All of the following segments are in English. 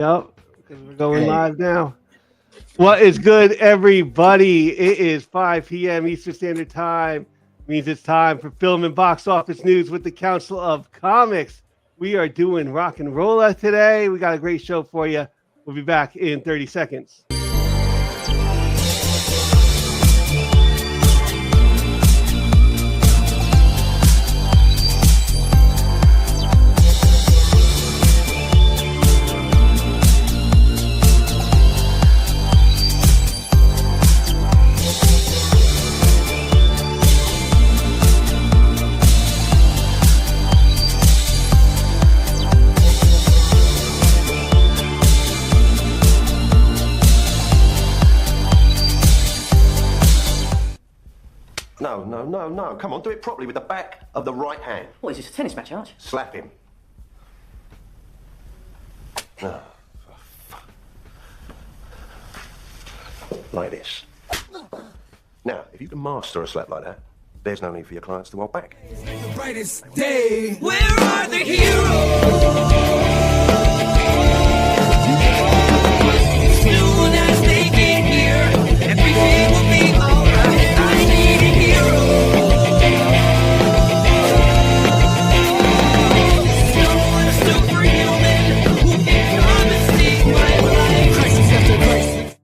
Yep, because we're going live now. What is good, everybody? It is 5 p.m. Eastern Standard Time. Means it's time for film and box office news with the Council of Comics. We are doing rock and rolla today. We got a great show for you. We'll be back in 30 seconds. No. Come on, do it properly with the back of the right hand. What, is this a tennis match, Arch? Slap him. No. Like this. Now, if you can master a slap like that, there's no need for your clients to hold back. The brightest day. Where are the heroes? Soon as they get here, everything will be alright. I need a hero. Someone a superhuman who can come and save my life. Crisis after crisis.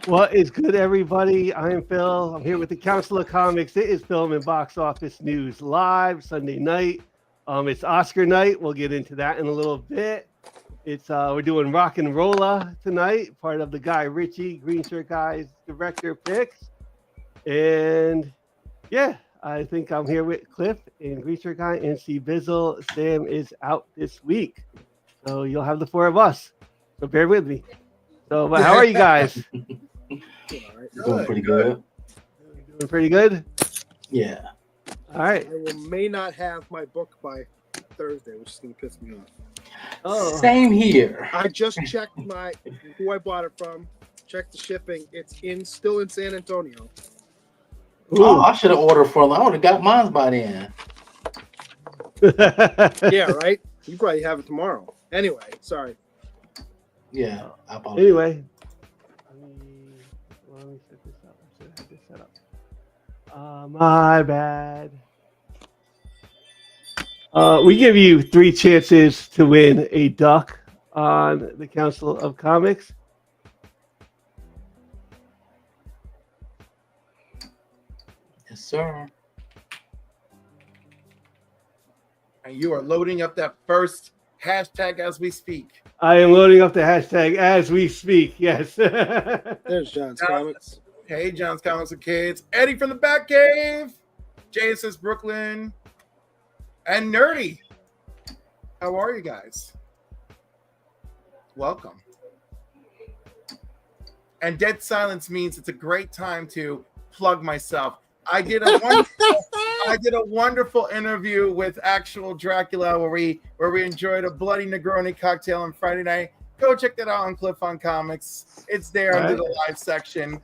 What is good, everybody? I am Phil. I'm here with the Council of Comics. It is Film and Box Office News Live Sunday night. It's Oscar night. We'll get into that in a little bit. It's we're doing rock and rolla tonight, part of the Guy Ritchie Green Shirt Guys director picks. And yeah, I think I'm here with Cliff and Green Shirt Guy and C Bizzle. Sam is out this week, so you'll have the four of us. So bear with me. So, but how are you guys? Doing pretty good. Doing pretty good? Yeah. All right. May not have my book by Thursday, which is going to piss me off. Oh. Same here. I just checked who I bought it from, checked the shipping. It's still in San Antonio. Oh, I should have ordered from. I would have got mine by then. Yeah, right? You probably have it tomorrow. Anyway, sorry. Yeah, I apologize. Anyway. Let me set this up. I should have this set up. My bad. We give you 3 chances to win a duck on the Council of Comics. Yes, sir. And you are loading up that first hashtag as we speak. I am loading up the hashtag as we speak. Yes. There's John's Comics. Hey, John's Comics and Kids. Eddie from the Batcave. JSS Brooklyn. And Nerdy. How are you guys? Welcome. And dead silence means it's a great time to plug myself. I did a wonderful interview with actual Dracula where we enjoyed a bloody Negroni cocktail on Friday night. Go check that out on Cliff on Comics. It's there under the live section.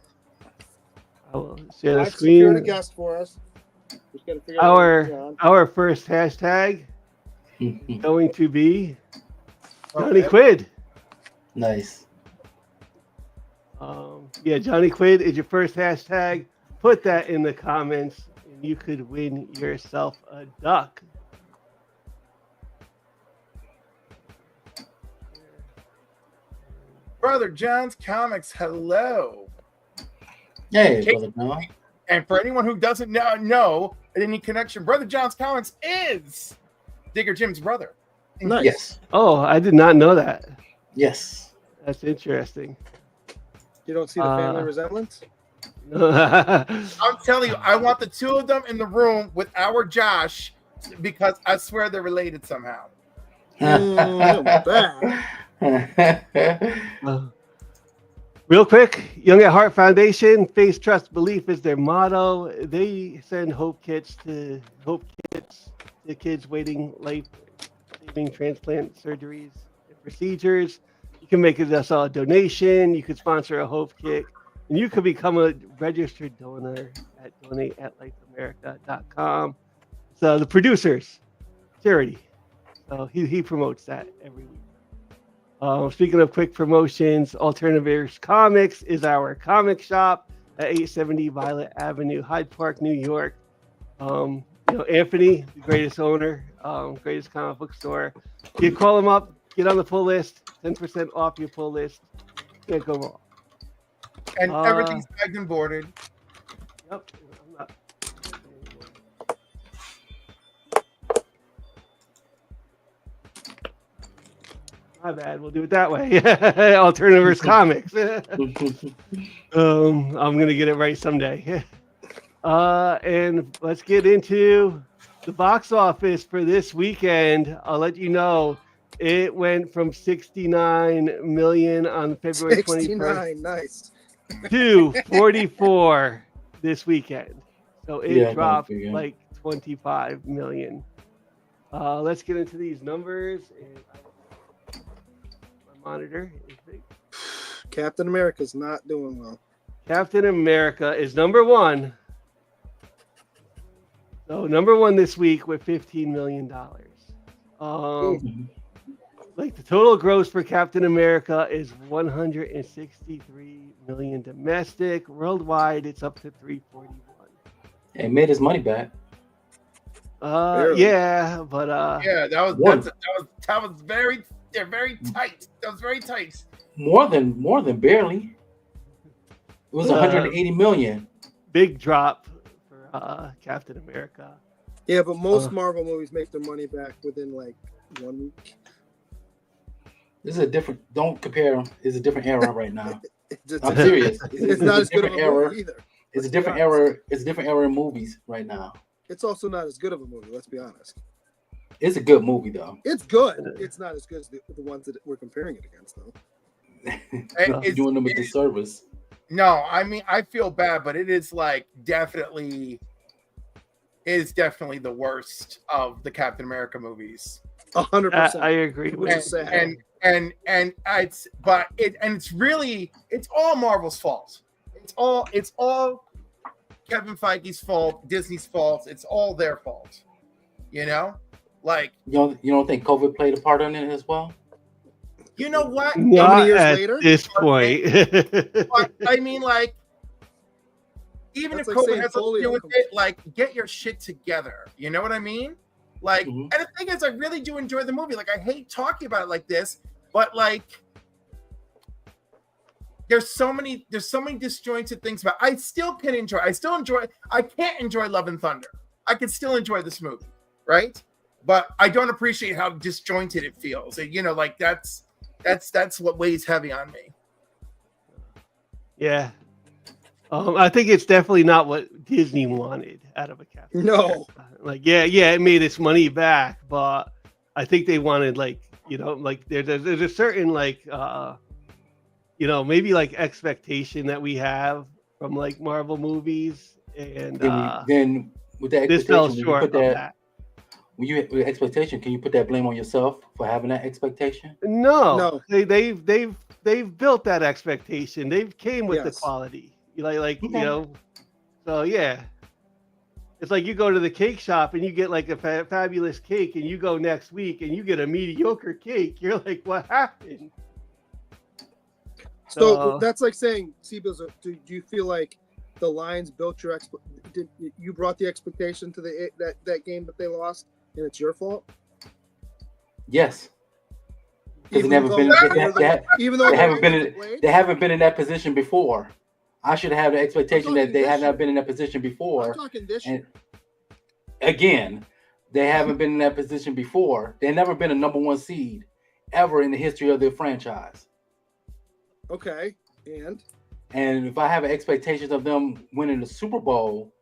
I will share the I've screen. secured a guest for us. Just gotta figure out Our first hashtag is going to be Johnny Okay. Quid. Nice. Yeah, Johnny Quid is your first hashtag. Put that in the comments, and you could win yourself a duck. Brother John's Comics, hello. Hey, brother John. And for anyone who doesn't know any connection, Brother John's Comics is Digger Jim's brother. Nice. Yes. Oh, I did not know that. Yes. That's interesting. You don't see the family resemblance? I'm telling you, I want the two of them in the room with our Josh because I swear they're related somehow. Real quick, Young at Heart Foundation, Faith, Trust, Belief is their motto. They send hope kits to kids waiting life-saving transplant surgeries and procedures. You can make us a donation. You could sponsor a hope kit. And you could become a registered donor at donate@lifeamerica.com. So the producers charity. So he promotes that every week. Speaking of quick promotions, Alternatives Comics is our comic shop at 870 Violet Avenue, Hyde Park, New York. Anthony, the greatest owner, greatest comic book store. You call him up, get on the pull list, 10% off your pull list. Can't go wrong. And everything's bagged and boarded. Yep. I'm not- My bad. We'll do it that way. Alternatives Comics. I'm gonna get it right someday. And let's get into the box office for this weekend. I'll let you know it went from 69 million on February 21st 69, nice. to 44 this weekend. So it dropped figure. like 25 million. Let's get into these numbers. And my monitor is big. Captain America's not doing well. Captain America is number one. So number one this week with $15 million. Like the total gross for Captain America is 163 million domestic. Worldwide, it's up to 341. It made his money back. Barely. Yeah, but Yeah, that was very tight. That was very tight. More than barely. It was 180 million. big drop for Captain America. Yeah, but most Marvel movies make their money back within like 1 week. This is a different. Don't compare them. It's a different era right now. It's I'm serious. It's not as good of a movie either. It's a different era. It's a different era in movies right now. It's also not as good of a movie. Let's be honest. It's a good movie though. It's good. It's not as good as the ones that we're comparing it against, though. You're doing them a disservice. No, I mean I feel bad, but it is like definitely the worst of the Captain America movies. 100%. I agree with Which is sad. And it's all Marvel's fault. It's all Kevin Feige's fault, Disney's fault. It's all their fault. You know, like You don't think COVID played a part in it as well? you know what? How many Not years at later? this point. But, I mean, like, even That's if like COVID saying has something to do polio with comes- it, like, get your shit together. You know what I mean? Like, Mhm. and the thing is, I really do enjoy the movie. Like, I hate talking about it like this, but like, there's so many disjointed things about. I still can enjoy. I can't enjoy Love and Thunder. I can still enjoy this movie, right? But I don't appreciate how disjointed it feels. You know, like that's what weighs heavy on me. Yeah. I think it's definitely not what Disney wanted out of a Captain No. America. Like, yeah, it made its money back, but I think they wanted, like, you know, like there's a certain, like, you know, maybe like expectation that we have from like Marvel movies, and Then with that this fell expectation, short of that. when you with expectation, can you put that blame on yourself for having that expectation? No. They've built that expectation. They've came with the Yes. quality. You like Okay. you know, so yeah. It's like you go to the cake shop and you get like a fabulous cake, and you go next week and you get a mediocre cake. You're like, what happened? So that's like saying, Seabills, do you feel like the Lions built your did you brought the expectation to that game that they lost, and it's your fault? Yes. Because Even they never though- been. Even though They haven't been. they played? They haven't been in that position before. I should have the expectation that talking they this have year. not been in that position I'm before. talking this And year. again, they haven't been in that position before. They've never been a number one seed ever in the history of their franchise. Okay, and And if I have expectations of them winning the Super Bowl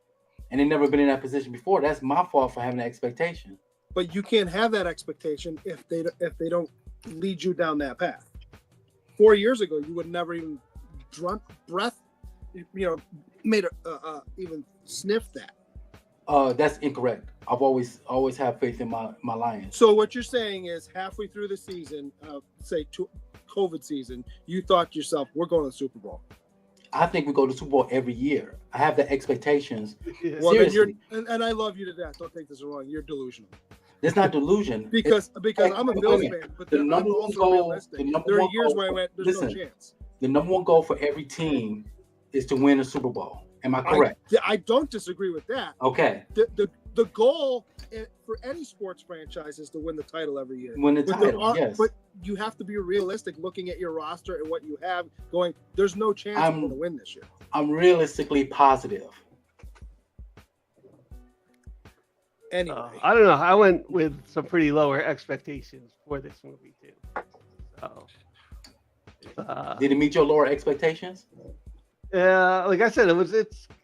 and they've never been in that position before, that's my fault for having that expectation. but you can't have that expectation if they don't lead you down that path. 4 years ago, you would never even made even sniff that. That's incorrect. I've always had faith in my Lions. So what you're saying is halfway through the season, COVID season, you thought to yourself, we're going to the Super Bowl. I think we go to the Super Bowl every year. I have the expectations. Yeah. Well, then Seriously. and I love you to death. Don't take this wrong. You're delusional. It's not delusion. because I'm a Bills fan, but the I'm number one also goal. realistic. The number There are one years goal. where I went, "There's Listen, no chance." the number one goal for every team is to win a Super Bowl. Am I correct? I don't disagree with that. Okay. The goal for any sports franchise is to win the title every year. Win the title, yes. But you have to be realistic looking at your roster and what you have going. There's no chance we're going to win this year. I'm realistically positive. Anyway. I don't know. I went with some pretty lower expectations for this movie too. So, did it meet your lower expectations? Yeah, like I said,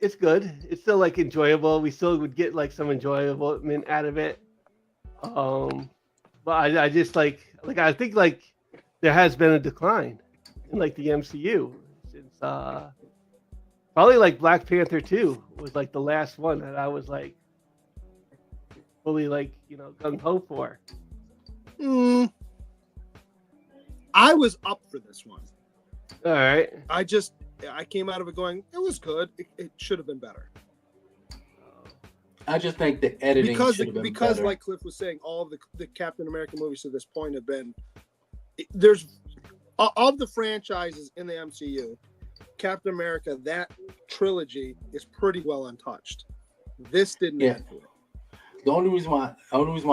it's good. It's still like enjoyable. We still would get like some enjoyment out of it. But I just like I think like there has been a decline in like the MCU since probably like Black Panther 2 was like the last one that I was like fully like gung ho for. I was up for this one. All right. I came out of it going, it was good. It should have been better. I just think the editing should have been better. Like Cliff was saying, all of the Captain America movies to this point have been there's of the franchises in the MCU, Captain America, that trilogy is pretty well untouched. This didn't add to it. The only reason why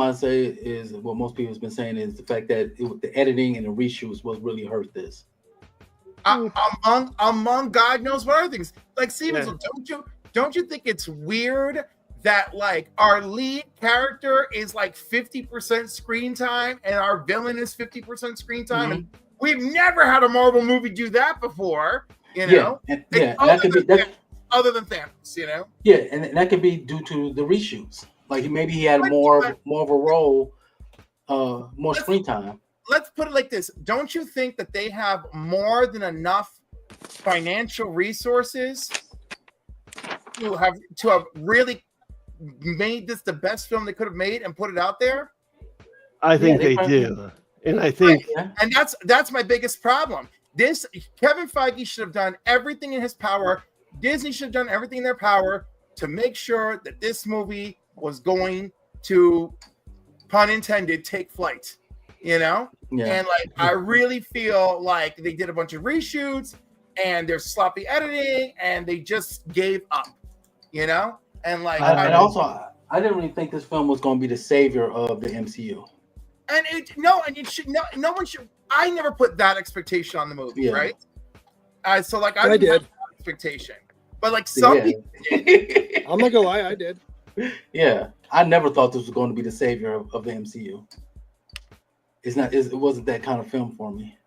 I say it is what most people have been saying is the fact that the editing and the reshoots was really hurt this. Among God knows what other things. Like Stevens, don't you think it's weird that like our lead character is like 50% screen time and our villain is 50% screen time? And we've never had a Marvel movie do that before, know? Other than Thanos, Yeah, and that could be due to the reshoots. Like maybe he had more of a role, more screen time. Let's put it like this. Don't you think that they have more than enough financial resources to have really made this the best film they could have made and put it out there? I think they do. And I think and that's my biggest problem. This Kevin Feige should have done everything in his power. Disney should have done everything in their power to make sure that this movie was going to, pun intended, take flight. And like I really feel like they did a bunch of reshoots and there's sloppy editing and they just gave up, and like I didn't really think this film was going to be the savior of the MCU. And no one should. I never put that expectation on the movie, right? So like I did have that expectation, but like some people did. I'm not gonna lie, I did. Yeah, I never thought this was going to be the savior of the MCU. It wasn't that kind of film for me.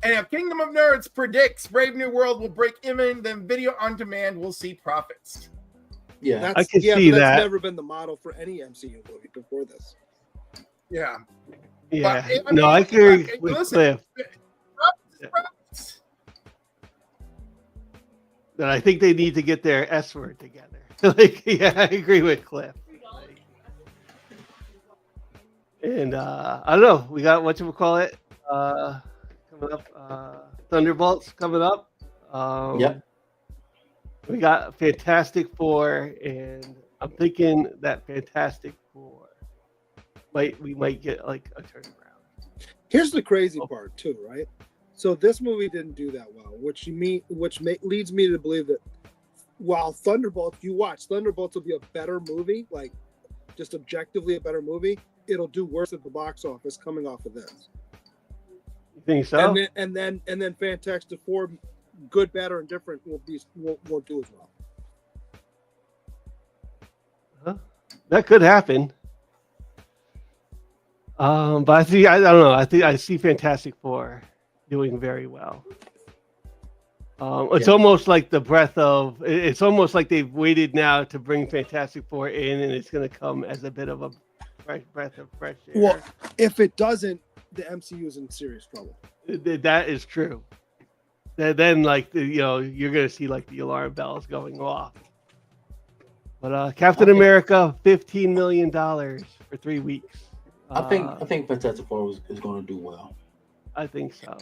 And Kingdom of Nerds predicts Brave New World will break even, then video on demand will see profits. Yeah, I can see that. That's never been the model for any MCU movie before this. Yeah. Yeah. But, I agree with Cliff. That I think they need to get their S word together. I agree with Cliff. And I don't know. We got whatchamacallit coming up. Thunderbolts coming up. We got Fantastic Four, and I'm thinking that Fantastic Four we might get like a turnaround. Here's the crazy part too, right? So this movie didn't do that well, which leads me to believe that while Thunderbolts will be a better movie, like just objectively a better movie, it'll do worse at the box office coming off of this. You think so? And then Fantastic Four, good, better, and different will do as well. Huh? That could happen. But I don't know. I see Fantastic Four doing very well. It's almost like the breath of. It's almost like they've waited now to bring Fantastic Four in, and it's going to come as a bit of a breath of fresh air. Well, if it doesn't, the MCU is in serious trouble. That is true. Then, like you're going to see like the alarm bells going off. But Captain America, $15 million for 3 weeks. I think Fantastic Four is going to do well. I think so.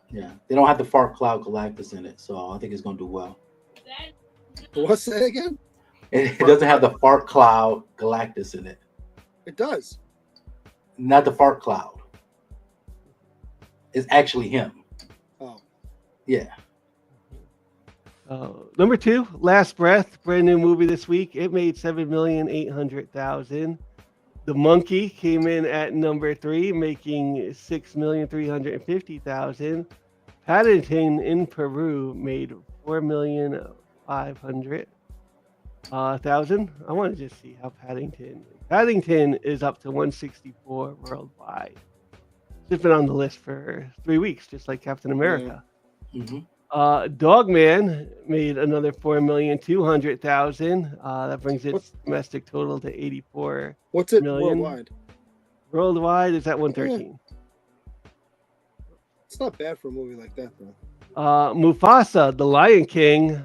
Yeah, they don't have the Fart Cloud Galactus in it, so I think it's going to do well. What's that again? It doesn't have the Fart Cloud Galactus in it. It does. Not the fart cloud. It's actually him. Oh, Yeah. Number 2, Last Breath, brand new movie this week. It made 7,800,000. The Monkey came in at number 3, making 6,350,000. Paddington in Peru made 4,500,000. I want to just see how Paddington is up to 164 worldwide. It's been on the list for 3 weeks, just like Captain America. Mm-hmm. Dogman made another 4,200,000. That brings its domestic total to 84 what's it million. worldwide? Worldwide is at 113. It's not bad for a movie like that, though. Mufasa, the Lion King,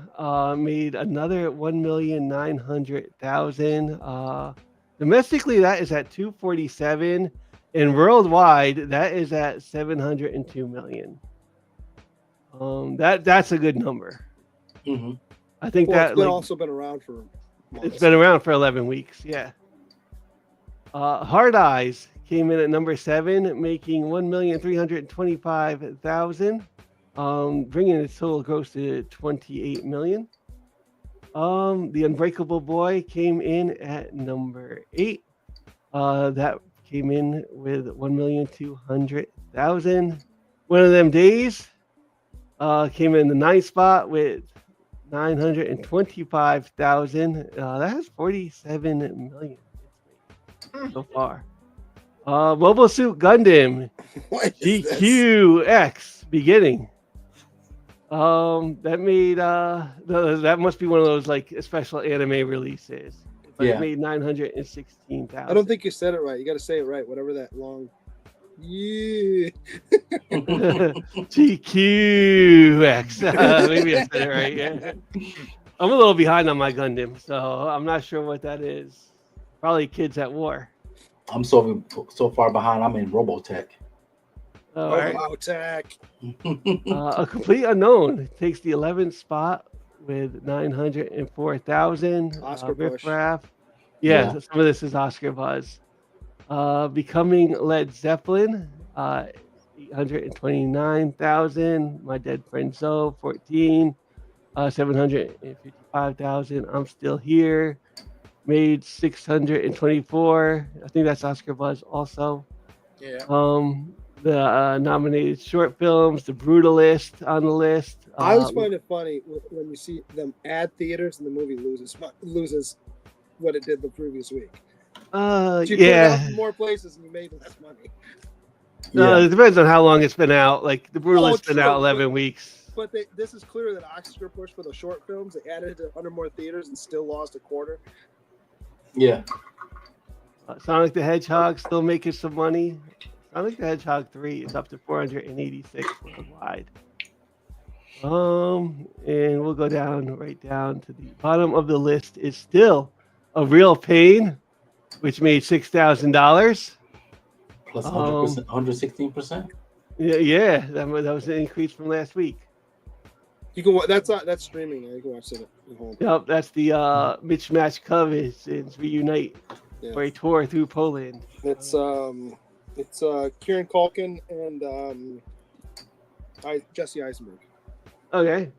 made another 1,900,000. Domestically, that is at 247, and worldwide, that is at 702 million. That's a good number. Mm-hmm. I think It's also been around for months. It's been around for 11 weeks. Yeah. Hard Eyes came in at number 7, making 1,325,000, bringing its total gross to 28 million. The Unbreakable Boy came in at number 8. That came in with 1,200,000. One of Them Days came in the 9th spot with 925,000. That has 47 million so far. Mobile Suit Gundam GQX Beginning. That made that must be one of those like special anime releases. But Yeah. It made 916,000. I don't think you said it right. You got to say it right. Whatever that long. Yeah. GQX. Maybe I said it right. Yeah. I'm a little behind on my Gundam, so I'm not sure what that is. Probably Kids at War. I'm so far behind. I'm in Robotech. All right. Wow, Tech. A Complete Unknown takes the 11th spot with 904,000. Oscar Riff push. Raff. Yeah, Yeah. some of this is Oscar buzz. Becoming Led Zeppelin, 829,000. My Dead Friend Zoe, 14. 755,000. I'm Still Here, made 624. I think that's Oscar buzz also. Yeah. The nominated short films, The Brutalist on the list. I always find it funny when you see them add theaters and the movie loses what it did the previous week. So you put it out in more places and you made less money. It depends on how long it's been out. Like The Brutalist's been true, out 11 weeks. But this is clear that Oscar pushed for the short films. They added it to 100 more theaters and still lost a quarter. Yeah. Sonic the Hedgehog still making some money. Sonic the Hedgehog 3 is up to 486 worldwide. And we'll go right down to the bottom of the list is still A Real Pain, which made $6,000. Plus 100%, 116%. Yeah, that was an increase from last week. You can that's streaming. You can watch it at home. Yep, that's the Mitch Match Cousins reunite Yeah. for a tour through Poland. It's Kieran Culkin and Jesse Eisenberg. Okay.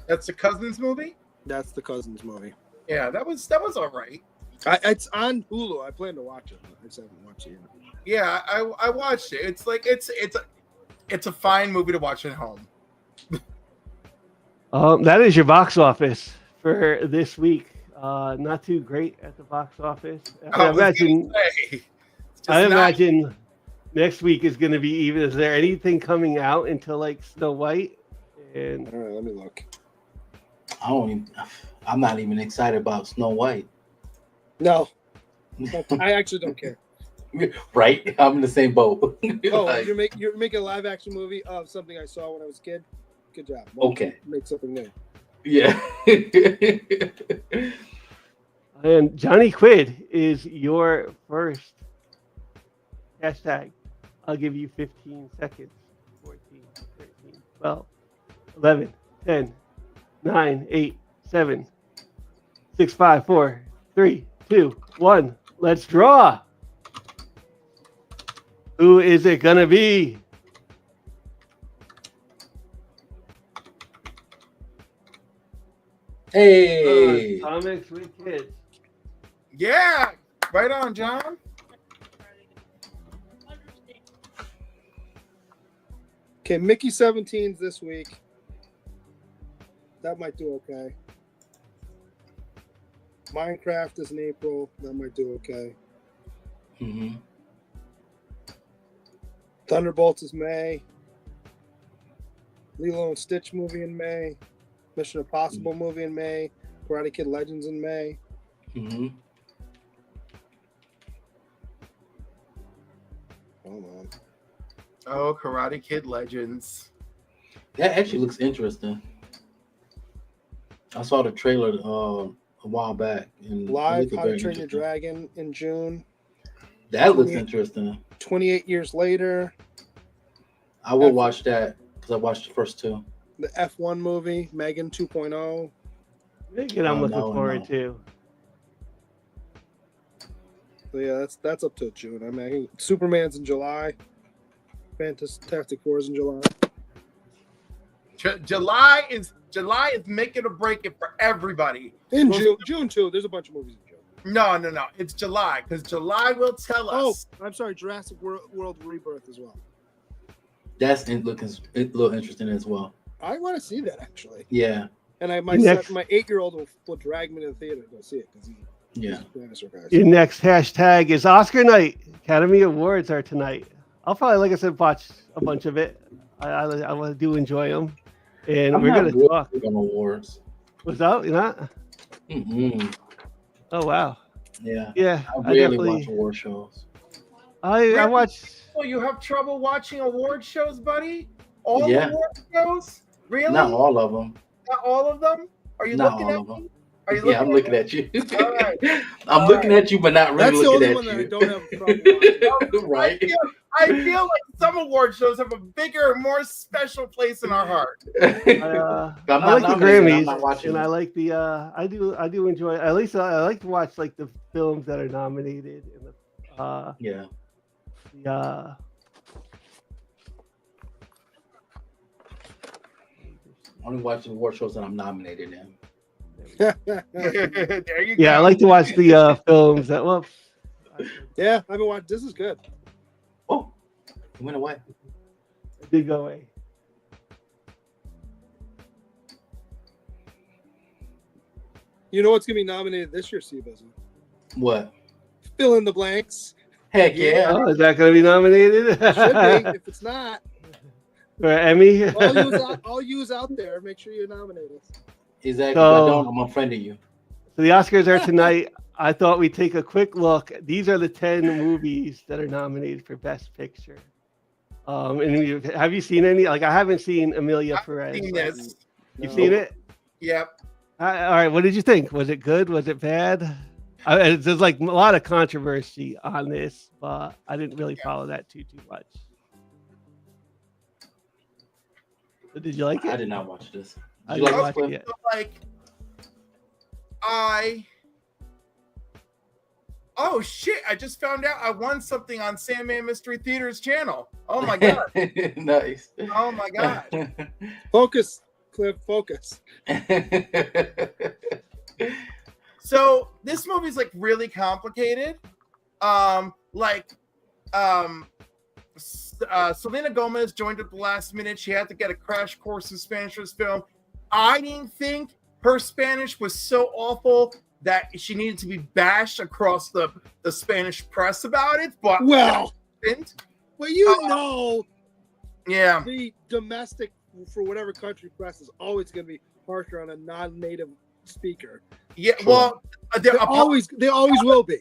That's the Cousins movie. That's the Cousins movie. Yeah, that was all right. It's on Hulu. I plan to watch it. I just haven't watched it yet. Yeah, I watched it. It's like it's a fine movie to watch at home. That is your box office for this week. Not too great at the box office. I imagine next week is going to be even. Is there anything coming out until like Snow White? And All right, let me look. I'm not even excited about Snow White. No, I actually don't care. Right? I'm in the same boat. Oh, Like, you're making a live action movie of something I saw when I was a kid. Good job. Okay. Make something new. yeah. And Johnny Quid is your first hashtag. I'll give you 15 seconds. 14, 13, 12, 11, 10, 9, 8, 7, 6, 5, 4, 3, 2, 1. Let's draw. Who is it gonna be? Hey, Comics with kids. Yeah, right on, John. Okay, Mickey 17's this week. That might do okay. Minecraft is in April. That might do okay. Mhm. Thunderbolts is May. Lilo and Stitch movie in May. Mission Impossible movie in May. Karate Kid Legends in May. Mhm. Hold on. Oh, Karate Kid Legends. That actually looks interesting. I saw the trailer a while back. And it Live looked How to very Train Your interesting. Dragon in June. That looks 28 interesting. 28 years later. I will watch that because I watched the first two. The F1 movie, Megan 2.0. Megan, I'm looking No, forward no. to. So yeah, that's up till June. I mean, I think Superman's in July. Fantastic Four is in July. July is making or break it for everybody. In Well, June too. There's a bunch of movies in June. No. It's July because July will tell Oh, us. I'm sorry, Jurassic World Rebirth as well. That's a little interesting as well. I want to see that actually. Yeah, And my Next. my 8-year-old will drag me to the theater to go see it because he's yeah. a dinosaur guy. Your next hashtag is Oscar night. Academy Awards are tonight. I'll probably, like I said, watch a bunch of it. I do enjoy them, and I'm we're not gonna really talk. big on awards. What's up? You're not? Mm-mm. Oh wow. Yeah, Yeah, I I rarely definitely. watch award shows. I watch. Oh, you have trouble watching award shows, buddy? All Yeah. award shows? Really? Not all of them. Not all of them? Are you Not looking all at of them. me? Are you Yeah, I'm looking me? at you. All right. I'm looking at you, but not That's really the looking only at one that I you. don't have a problem watching. Right. I feel like some award shows have a bigger, more special place in our heart. I I'm like the not nominated, I'm Grammys, not watching and it. I like the. I do enjoy. At least I like to watch like the films that are nominated. And Yeah. the Only watch the award shows that I'm nominated in. There you yeah, I go. like to watch the films that. Well, Yeah, I've been watching. This is good. Oh, it went away. it did go away. You know what's gonna be nominated this year, Steve? Isn't it? What? Fill in the blanks. Heck yeah. Oh, is that going to be nominated? Should be. If it's not, For Emmy? all yous out there, make sure you nominate us. Exactly. So- I don't. I'm unfriending you. So the Oscars are tonight. I thought we'd take a quick look. These are the 10 movies that are nominated for Best Picture. And have you seen any? Like, I haven't seen Amelia Perez. Seen this. You've seen it? Yep. All right. What did you think? Was it good? Was it bad? There's like a lot of controversy on this, but I didn't really follow that too much. So did you like it? I did not watch this. I Did you didn't like watch this it clip? yet. Like, oh shit! I just found out I won something on Sandman Mystery Theater's channel. Oh my god! Nice. Oh my god! Focus, Cliff. Focus. So this movie's like really complicated. Selena Gomez joined at the last minute. She had to get a crash course in Spanish for this film. I didn't think her Spanish was so awful that she needed to be bashed across the Spanish press about it. But Well, didn't. you know, Yeah. the domestic for whatever country press is always going to be harsher on a non-native speaker. Yeah. Well, They always will be,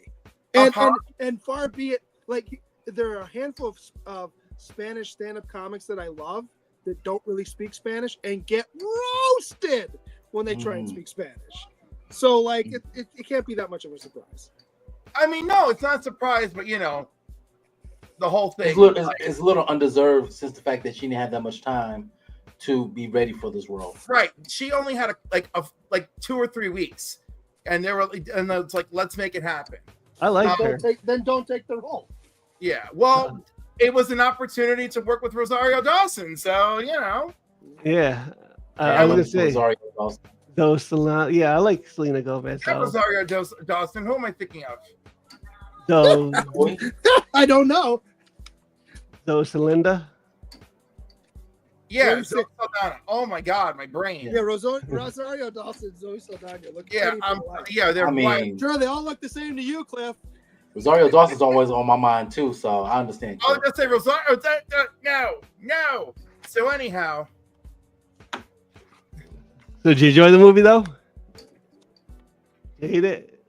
Upon- and far be it. Like there are a handful of Spanish stand-up comics that I love that don't really speak Spanish and get roasted when they try and speak Spanish. So like it can't be that much of a surprise. I mean, no, it's not a surprise, but you know, the whole thing. It's a little undeserved since the fact that she didn't have that much time to be ready for this role. Right. She only had like 2 or 3 weeks. and it's like, let's make it happen. I like her. Don't take the role. Yeah, well, it was an opportunity to work with Rosario Dawson, so Yeah, I I was love gonna say Rosario Dawson. Yeah, I like Selena Gomez. Not So. Rosario Dawson. Who am I thinking of? So, I don't know. Celinda. Yeah, Zoe Zoe Saldana. Oh my God, my brain. Yeah, Rosario Dawson, Zoe Saldana. Look Yeah, they're I mean, right. sure they all look the same to you, Cliff. Rosario Dawson's always on my mind too, so I understand. I was gonna say Rosario. No. So anyhow, So did you enjoy the movie though? You hate it?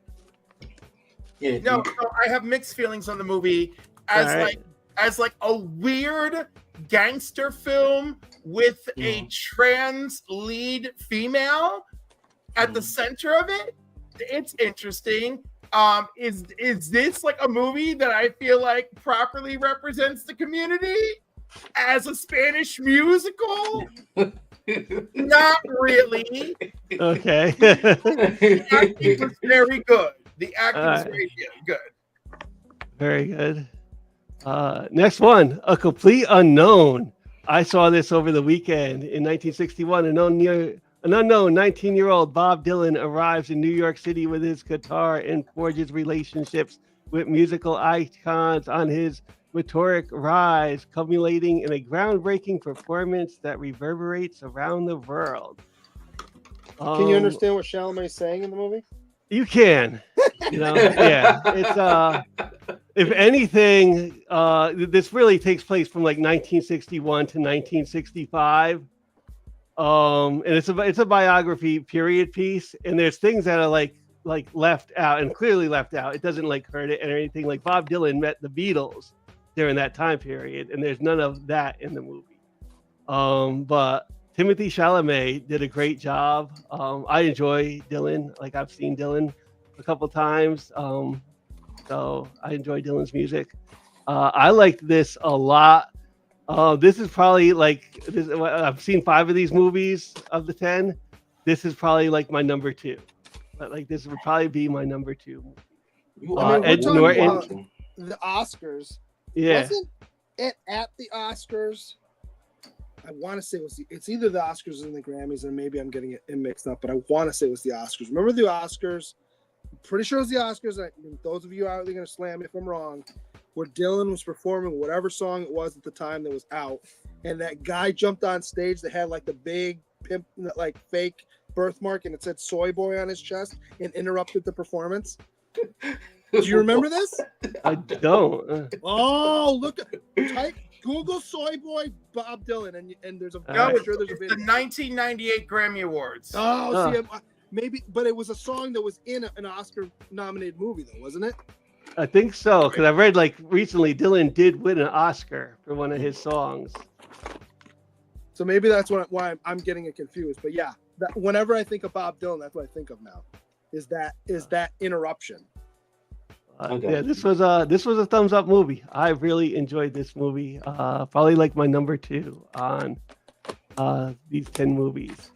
Yeah, no, I have mixed feelings on the movie as All right. a weird gangster film with a trans lead female at the center of it. It's interesting. Is this like a movie that I feel like properly represents the community as a Spanish musical? Not really. Okay. The acting was very good. The acting was very good. Very good. Next one, A Complete Unknown. I saw this over the weekend. In 1961, an unknown 19-year-old Bob Dylan arrives in New York City with his guitar and forges relationships with musical icons on his meteoric rise, culminating in a groundbreaking performance that reverberates around the world. Can you understand what Chalamet's saying in the movie? You can. Yeah. It's if anything, this really takes place from like 1961 to 1965. And it's a biography period piece, and there's things that are like left out and clearly left out. It doesn't like hurt it or anything. Like Bob Dylan met the Beatles during that time period, and there's none of that in the movie. But Timothy Chalamet did a great job. I enjoy Dylan. Like I've seen Dylan a couple times. So I enjoy Dylan's music. I liked this a lot. This is probably like this. I've seen 5 of these movies of the 10. This is probably like my number 2. But like this would probably be my number 2. Ed Norton. The Oscars. Yeah. Wasn't it at the Oscars? I want to say it's either the Oscars and the Grammys, and maybe I'm getting it mixed up, but I want to say it was the Oscars. Remember the Oscars? I'm pretty sure it was the Oscars. Those of you out there are going to slam me if I'm wrong. Where Dylan was performing whatever song it was at the time that was out, and that guy jumped on stage that had like the big pimp, like fake birthmark, and it said "Soy Boy" on his chest, and interrupted the performance. Do you remember this? I don't. Oh, look! Type Google "Soy Boy" Bob Dylan, and there's a. No, I'm sure there's a it's video. the 1998 Grammy Awards. Oh, see, maybe, but it was a song that was in an Oscar-nominated movie, though, wasn't it? I think so, because I read like recently Dylan did win an Oscar for one of his songs. So maybe that's why I'm getting it confused. But yeah, whenever I think of Bob Dylan, that's what I think of now. Is that interruption? Yeah, this was a thumbs up movie. I really enjoyed this movie. Probably like my number 2 on these 10 movies.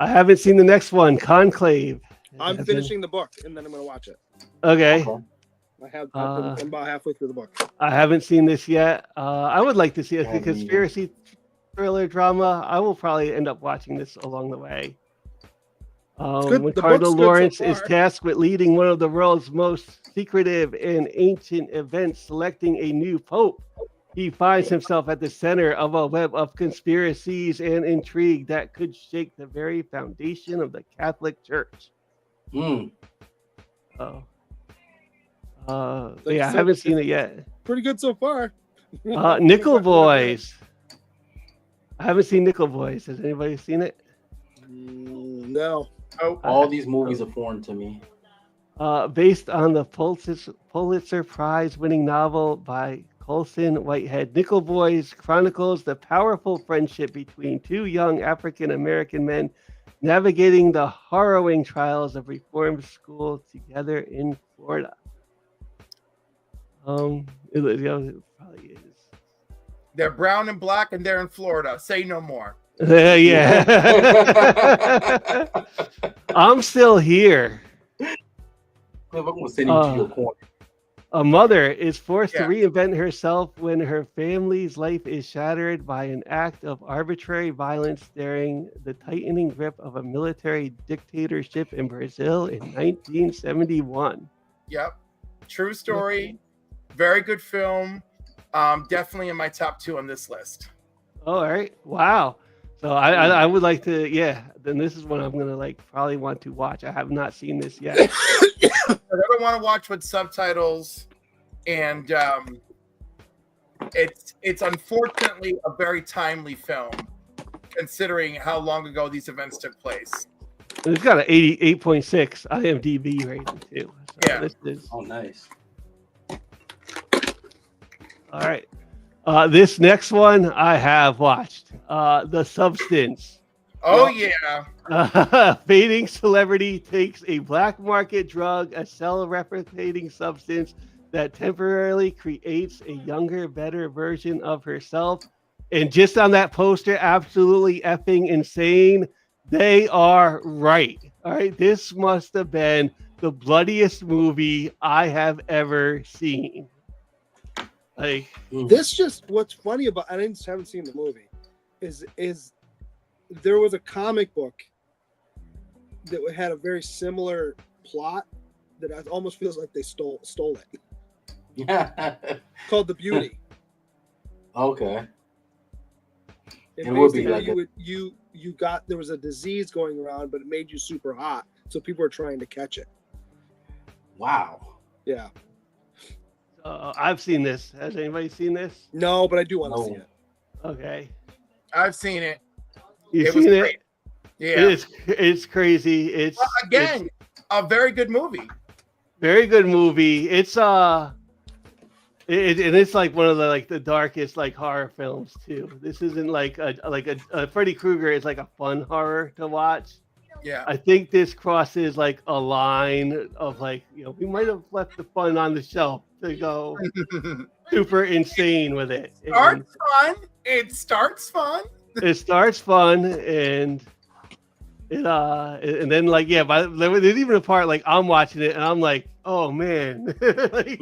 I haven't seen the next one, Conclave. I'm finishing the book and then I'm going to watch it. Okay. I'm about halfway through the book. I haven't seen this yet. I would like to see it. It's a conspiracy thriller drama. I will probably end up watching this along the way. When Cardinal Lawrence is tasked with leading one of the world's most secretive and ancient events, selecting a new pope, he finds himself at the center of a web of conspiracies and intrigue that could shake the very foundation of the Catholic Church. I haven't seen it yet. Pretty good so far. Nickel Boys. I haven't seen Nickel Boys. Has anybody seen it? No. All these movies are foreign to me. Based on the Pulitzer Prize-winning novel by Colson Whitehead, Nickel Boys chronicles the powerful friendship between 2 young African-American men navigating the harrowing trials of reform school together in Florida. It probably is. They're brown and black, and they're in Florida. Say no more. Yeah. I'm still here. I'm gonna send him to your corner. A mother is forced to Yeah. reinvent herself when her family's life is shattered by an act of arbitrary violence during the tightening grip of a military dictatorship in Brazil in 1971. Yep. True story. Very good film. Definitely in my top 2 on this list. All right. Wow. So I would like to, yeah. Then this is one I'm gonna like probably want to watch. I have not seen this yet. I don't want to watch with subtitles, and it's unfortunately a very timely film, considering how long ago these events took place. It's got an 88.6 IMDb rating too. So Yeah. This is Oh, nice. all right. This next one I have watched. The Substance. Oh yeah. Fading celebrity takes a black market drug, a cell-replicating substance that temporarily creates a younger, better version of herself. And just on that poster, absolutely effing insane. They are right. All right. This must have been the bloodiest movie I have ever seen. Like, This just what's funny about haven't seen the movie is there was a comic book that had a very similar plot that almost feels like they stole it. Called The Beauty. Okay. And It would be basically like you got there was a disease going around, but it made you super hot, so people were trying to catch it. Wow. Yeah. I've seen this. Has anybody seen this? No, but I do want to No. see it. Okay. I've seen it. You've It was seen it? great. Yeah. It's crazy. It's Again, a very good movie. very good movie. It's and it's like one of the darkest like horror films too. This isn't like a Freddy Krueger is like a fun horror to watch. Yeah. I think this crosses like a line of like, we might have left the fun on the shelf to go super insane with it. And Starts fun. It starts fun. it starts fun and and then like there's even a part like I'm watching it and I'm like, oh man. Like,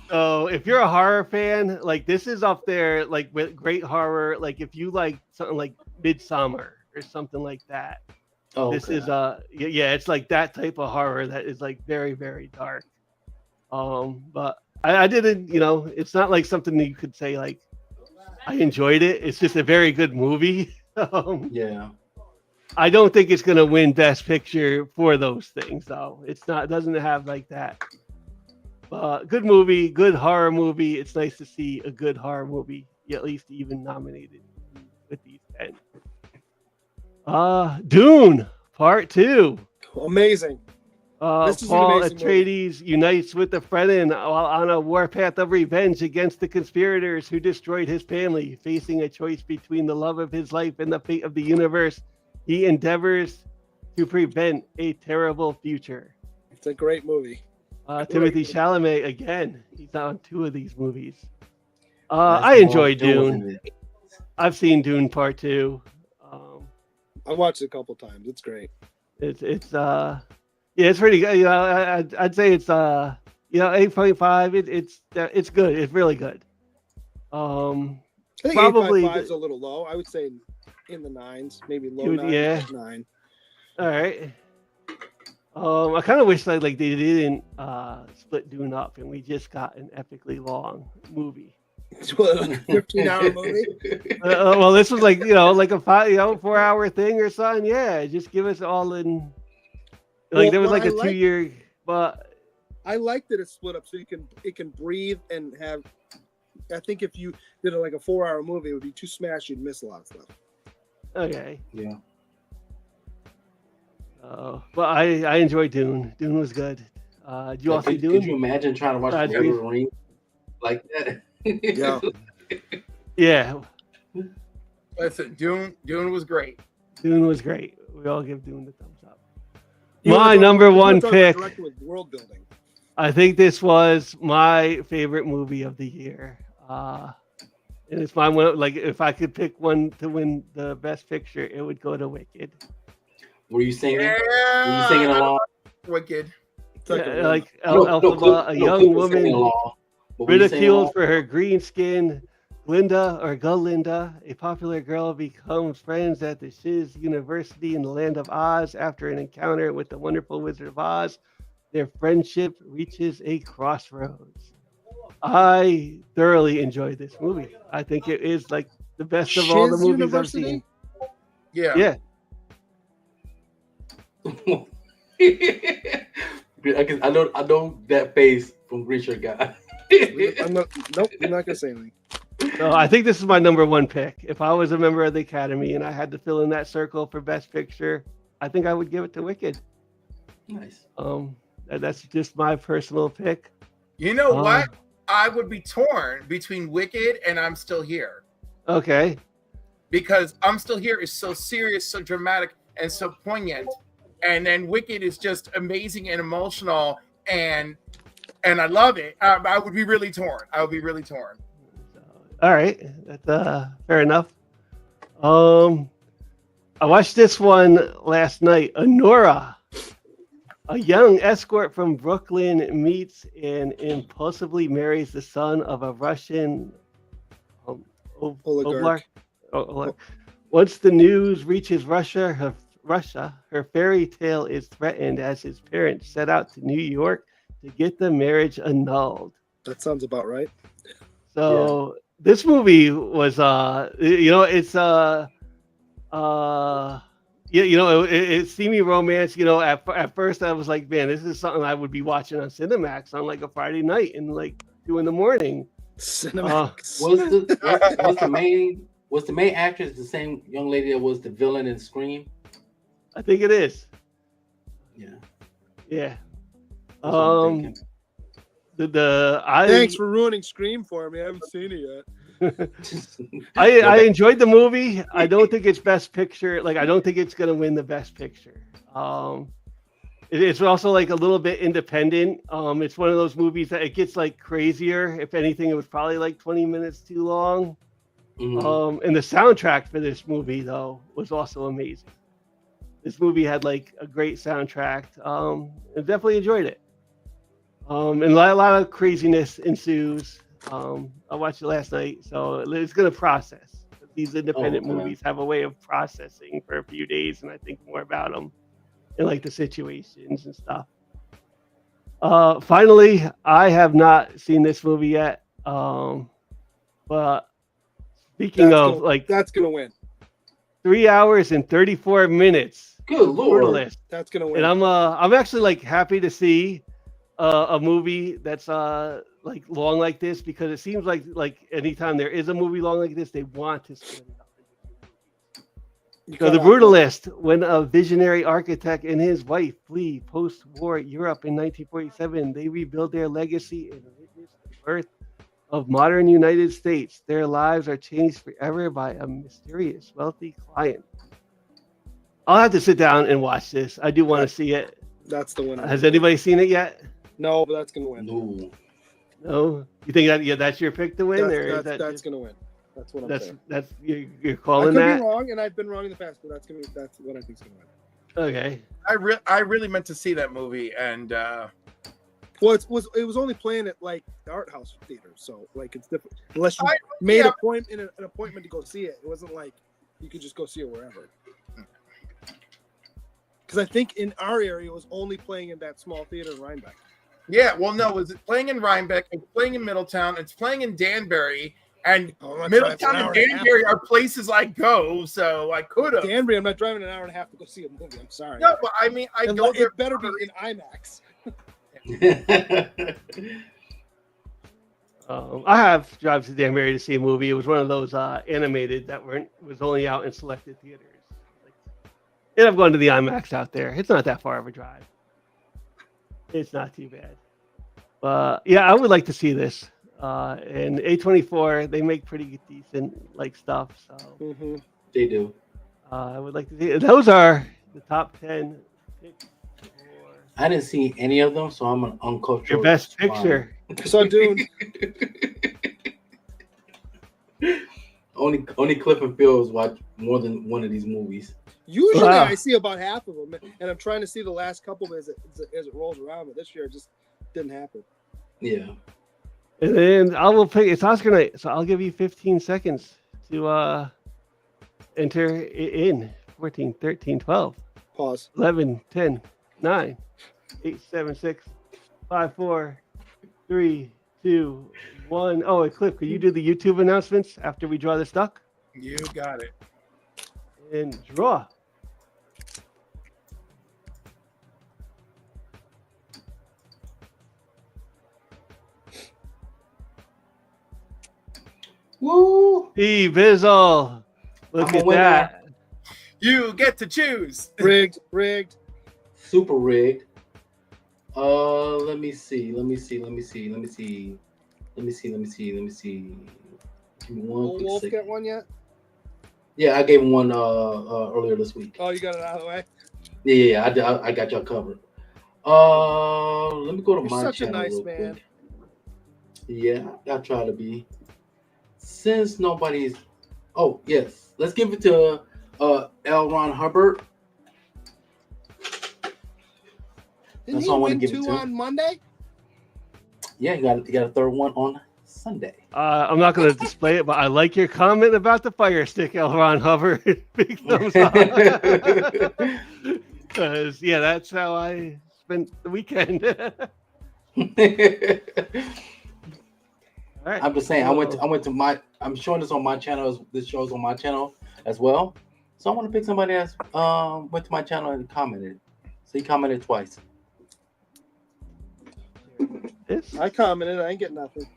so if you're a horror fan, like this is up there like with great horror. Like if you like something like Midsummer or something like that. Oh, This is it's like that type of horror that is like very, very dark. But I didn't, it's not like something that you could say like I enjoyed it. It's just a very good movie. yeah. I don't think it's gonna win Best Picture for those things though. It doesn't have like that. Good movie, good horror movie. It's nice to see a good horror movie, at least even nominated with these 10. Dune Part 2. Amazing. This is an Paul amazing Atreides unites with the Fremen while on a warpath of revenge against the conspirators who destroyed his family. Facing a choice between the love of his life and the fate of the universe, he endeavors to prevent a terrible future. It's a great movie. Timothy Chalamet again. He's on 2 of these movies. I enjoy Dune. I've seen Dune Part 2. I watched it a couple times. It's great. It's it's pretty good. I'd say it's 8.5. It's good. It's really good. I think Probably 8.5 is a little low. I would say in the 9s, maybe low You would- 9s, yeah. 9. All right. I kind of wish like they didn't split Dune up and we just got an epically long movie. It's what, a 15-hour movie? Well, this was like like a 4-hour thing or something. Yeah, just give us all in. Like Well, there was what like I a like- 2-year, but I like that it's split up so it can breathe and have. I think if you did like a 4-hour movie, it would be too smashed. You'd miss a lot of stuff. okay. Yeah. But I enjoyed Dune. Dune was good. Did you all see Dune? Could you imagine trying to watch I Lord of the Rings like that? Yeah. Yeah, Listen, Dune was great. Dune was great. We all give Dune the thumbs up. You wanna My talk- number you wanna one talk about pick. director with world building. I think this was my favorite movie of the year. And it's my one. Like if I could pick one to win the Best Picture, it would go to Wicked. Were you singing? Yeah. Were you singing along? Wicked. Second like No, Elphaba, a young Cliff is singing woman along. But when you sing ridiculed along, for her green skin. Glinda or Glinda, a popular girl, becomes friends at the Shiz University in the land of Oz after an encounter with the wonderful Wizard of Oz. Their friendship reaches a crossroads. I thoroughly enjoyed this movie. I think it is like the best of all the Shiz movies University? I've seen. Yeah. Yeah, I know that face from Richard guy. I'm not. Nope. I'm not gonna say anything. so I think this is my number one pick. If I was a member of the Academy and I had to fill in that circle for Best Picture, I think I would give it to Wicked. Nice. That's just my personal pick. You know Uh, what? I would be torn between Wicked and I'm Still Here, Okay. because I'm Still Here is so serious, so dramatic, and so poignant, and then Wicked is just amazing and emotional, and I love it. I would be really torn. I would be really torn. All right, that's fair enough. I watched this one last night. Honora, a young escort from Brooklyn, meets and impulsively marries the son of a Russian Oligarch. oligarch. Once the news reaches Russia, her fairy tale is threatened as his parents set out to New York to get the marriage annulled. That sounds about right. So this movie was it's it's steamy romance. At first I was like, man, this is something I would be watching on Cinemax on like a Friday night and like 2 a.m. Cinemax. Was the main actress the same young lady that was the villain in Scream? I think it is. Yeah. Yeah. That's what I'm thinking. Thanks for ruining Scream for me. I haven't seen it yet. I enjoyed the movie. I don't think it's Best Picture. Like I don't think it's gonna win the Best Picture. It's also like a little bit independent. It's one of those movies that it gets like crazier. If anything, it was probably like 20 minutes too long. Mhm. And the soundtrack for this movie though was also amazing. This movie had like a great soundtrack. I definitely enjoyed it. And a lot of craziness ensues. I watched it last night, so it's gonna process. These independent movies have a way of processing for a few days, and I think more about them and like the situations and stuff. Finally, I have not seen this movie yet. But speaking that's gonna win. 3 hours and 34 minutes. Good Lord. Brutalist. That's gonna win. And I'm actually like happy to see a movie that's like long like this, because it seems like anytime there is a movie long like this, they want to split it up. So The Brutalist, when a visionary architect and his wife flee post-war Europe in 1947, they rebuild their legacy and witness the birth of modern United States. Their lives are changed forever by a mysterious wealthy client. I'll have to sit down and watch this. I do want to see it. That's the winner. Has anybody seen it yet? No, but that's gonna win. No. You think that's your pick to win, or is That's gonna win. That's what I'm saying. That's you're I calling could that? be wrong, and I've been wrong in the past, but that's what I think's gonna win. Okay. I really meant to see that movie, and Well, it was only playing at like the art house theater, so like it's different. Unless you made yeah. an appointment to go see it, it wasn't like you could just go see it wherever. Because I think in our area it was only playing in that small theater in Rhinebeck. yeah, well, no, it's playing in Rhinebeck, it's playing in Middletown, it's playing in Danbury, and Middletown and Danbury are places I go, so I could have. Danbury, I'm not driving an hour and a half to go see a movie. I'm sorry. No, but I mean, I go there. It better be in IMAX. I have drive to Danbury to see a movie. It was one of those animated that was only out in selected theaters. And I've gone to the IMAX out there. It's not that far of a drive. It's not too bad. But yeah, I would like to see this. And A24, they make pretty decent like stuff. So They do. I would like to see it. Those are the top 10 picks. I didn't see any of them, so I'm an uncultured. Your best picture. So, Dune. Only Cliff and Phil has watched more than one of these movies. Usually Wow. I see about half of them, and I'm trying to see the last couple as it rolls around. But this year it just didn't happen. Yeah. And then I will pick. It's Oscar night, so I'll give you 15 seconds to enter it in. 14, 13, 12, Pause. 11, 10, 9, 8, 7, 6, 5, 4, 3, 2, 1. Oh, and Cliff, could you do the YouTube announcements after we draw the stock? You got it. And draw. Woo! Hey, Bizzle. Look I'm a at winner. that. You get to choose. Rigged. Super rigged. Let me see. Give me one Will quick Wolf second. get one yet? Yeah, I gave him one earlier this week. Oh, you got it out of the way. Yeah, I got y'all covered. Let me go to You're my such a channel nice real man. quick. Yeah, I try to be. Since nobody's, oh yes, let's give it to L. Ron Hubbard. Didn't That's he all I wanna win give it 2 to. on Monday? Yeah, you got a third one on Sunday. I'm not going to display it, but I like your comment about the fire stick, L. Ron Hubbard. Big thumbs up. Because, yeah, that's how I spent the weekend. All right. I'm just saying, I went to my. I'm showing this on my channel. This show's on my channel as well. So I want to pick somebody that's went to my channel and commented. So he commented twice. This, I commented. I ain't getting nothing.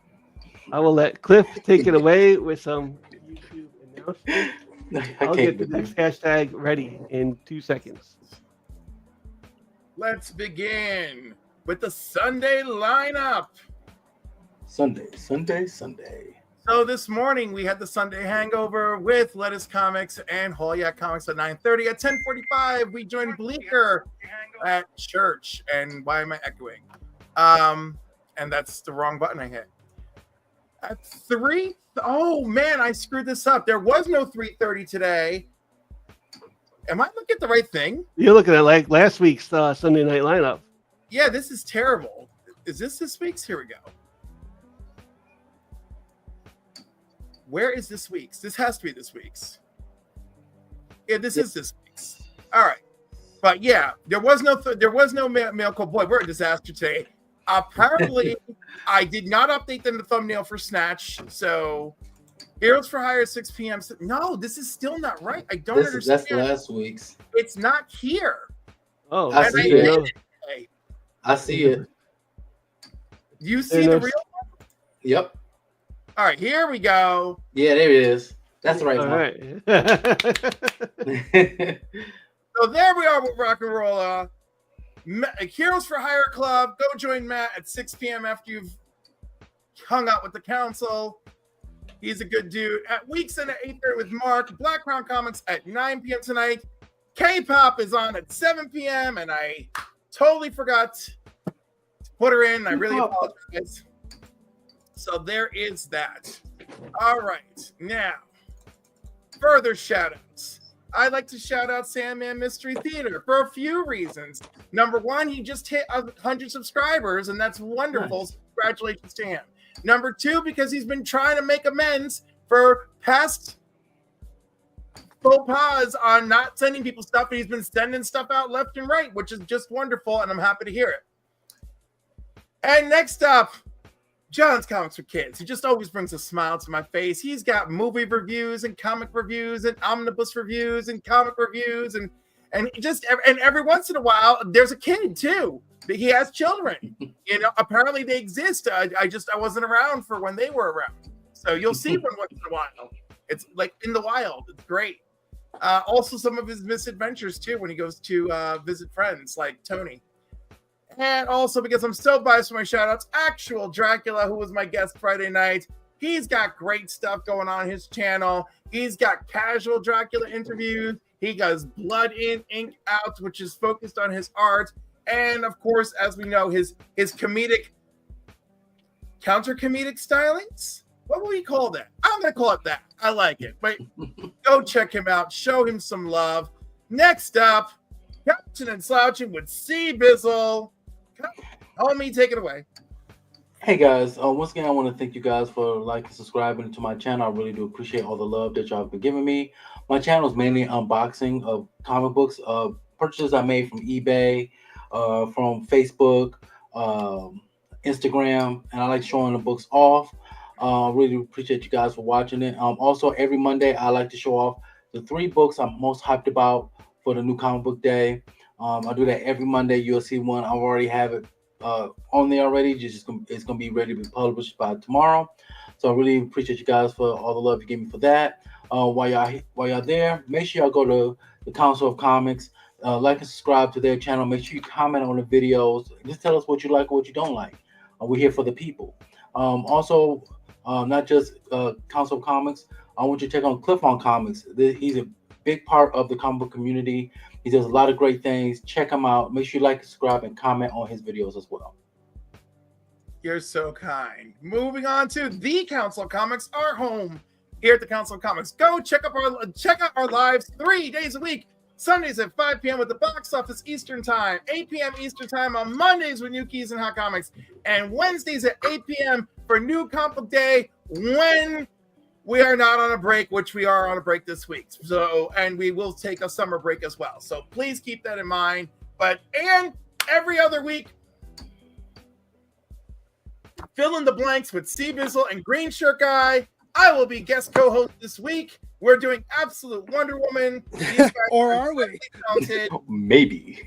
I will let Cliff take it away with some YouTube announcements. I I'll can't get the do next hashtag ready in 2 seconds. Let's begin with the Sunday lineup. Sunday. So this morning we had the Sunday hangover with Lettuce Comics and Holyak Comics at 9:30. At 10:45 we joined Bleecker at church. And why am I echoing? And that's the wrong button I hit. At 3, oh man, I screwed this up. There was no 3:30 today. Am I looking at the right thing? You're looking at like last week's Sunday night lineup. Yeah, this is terrible. Is this week's? Here we go. Where is this week's? This has to be this week's. Yeah, this is this week's. All right, but yeah, there was no mail call. Boy, we're a disaster today. Apparently, I did not update the thumbnail for Snatch. So, Heroes for Hire 6 p.m. No, this is still not right. I don't understand. That's last week's. It's not here. Oh, I and see didn't it. know. Hey, I see it. do you see the real? Yep. All right, here we go. Yeah, there it is. That's the right All one. right. So there we are with Rock and Rolla. Heroes for Hire Club. Go join Matt at 6 p.m. after you've hung out with the council. He's a good dude. At Weeks and at 8:30 with Mark. Black Crown Comics at 9 p.m. tonight. K-pop is on at 7 p.m. and I totally forgot to put her in. I really apologize. So there is that. All right. Now, further shout-outs. I'd like to shout out Sandman Mystery Theater for a few reasons. Number one, he just hit 100 subscribers, and that's wonderful. Nice. So congratulations to him. Number two, because he's been trying to make amends for past faux pas on not sending people stuff, and he's been sending stuff out left and right, which is just wonderful, and I'm happy to hear it. And next up, John's Comics for Kids. He just always brings a smile to my face. He's got movie reviews and comic reviews and omnibus reviews and comic reviews and every once in a while there's a kid too. He has children. You know, apparently they exist. I wasn't around for when they were around. So you'll see one once in a while. It's like in the wild. It's great. Also some of his misadventures too when he goes to visit friends like Tony. And also, because I'm so biased for my shout-outs, Actual Dracula, who was my guest Friday night, he's got great stuff going on his channel. He's got casual Dracula interviews. He does Blood In, Ink Out, which is focused on his art. And, of course, as we know, his comedic, counter-comedic stylings? What will we call that? I'm going to call it that. I like it. But go check him out. Show him some love. Next up, Couching and Slouching with C Bizzle. Homie, take it away. Hey guys, once again, I want to thank you guys for liking and subscribing to my channel. I really do appreciate all the love that y'all have been giving me. My channel is mainly unboxing of comic books, purchases I made from eBay, from Facebook, Instagram, and I like showing the books off. Really appreciate you guys for watching it. Also, every Monday, I like to show off the 3 books I'm most hyped about for the new comic book day. I do that every Monday. You'll see one. I already have it on there already. It's gonna be ready to be published by tomorrow. So I really appreciate you guys for all the love you gave me for that. While y'all there, make sure y'all go to the Council of Comics, like and subscribe to their channel. Make sure you comment on the videos. Just tell us what you like or what you don't like. We're here for the people. Also, not just Council of Comics. I want you to check on Cliff on Comics. He's a big part of the comic book community. He does a lot of great things. Check him out. Make sure you like, subscribe, and comment on his videos as well. You're so kind. Moving on to the Council of Comics, our home here at the Council of Comics. Go check out our lives 3 days a week. Sundays at 5 p.m. with the box office Eastern Time, 8 p.m. Eastern Time on Mondays with New Keys and Hot Comics, and Wednesdays at 8 p.m. for New Comic Book Day when we are not on a break, which we are on a break this week. So, and we will take a summer break as well. So please keep that in mind. And every other week, fill in the blanks with C Bizzle and Green Shirt Guy. I will be guest co-host this week. We're doing Absolute Wonder Woman. These guys Or are we? talented. Maybe.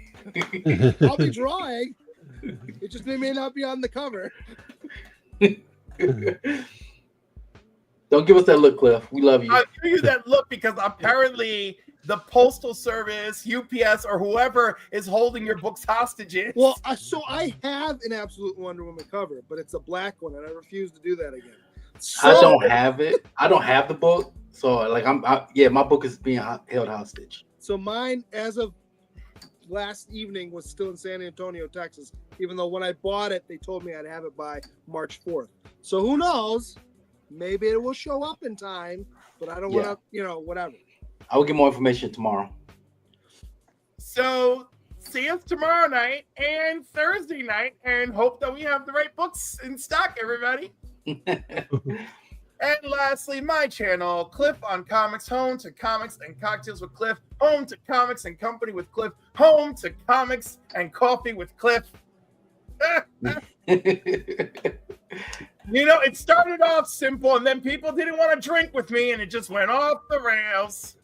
I'll be drawing. It just may not be on the cover. Don't give us that look, Cliff. We love you. I'll give you that look because apparently the Postal Service, UPS, or whoever is holding your books hostages. Well, so I have an Absolute Wonder Woman cover, but it's a black one, and I refuse to do that again. So, I don't have it. I don't have the book. So, like, my book is being held hostage. So mine, as of last evening, was still in San Antonio, Texas, even though when I bought it, they told me I'd have it by March 4th. So who knows? Maybe it will show up in time, but I don't want to, whatever. I will get more information tomorrow. So see us tomorrow night and Thursday night, and hope that we have the right books in stock, everybody. And lastly, my channel, Cliff on Comics, home to comics and cocktails with Cliff, home to comics and company with Cliff, home to comics and coffee with Cliff. It started off simple, and then people didn't want to drink with me, and it just went off the rails.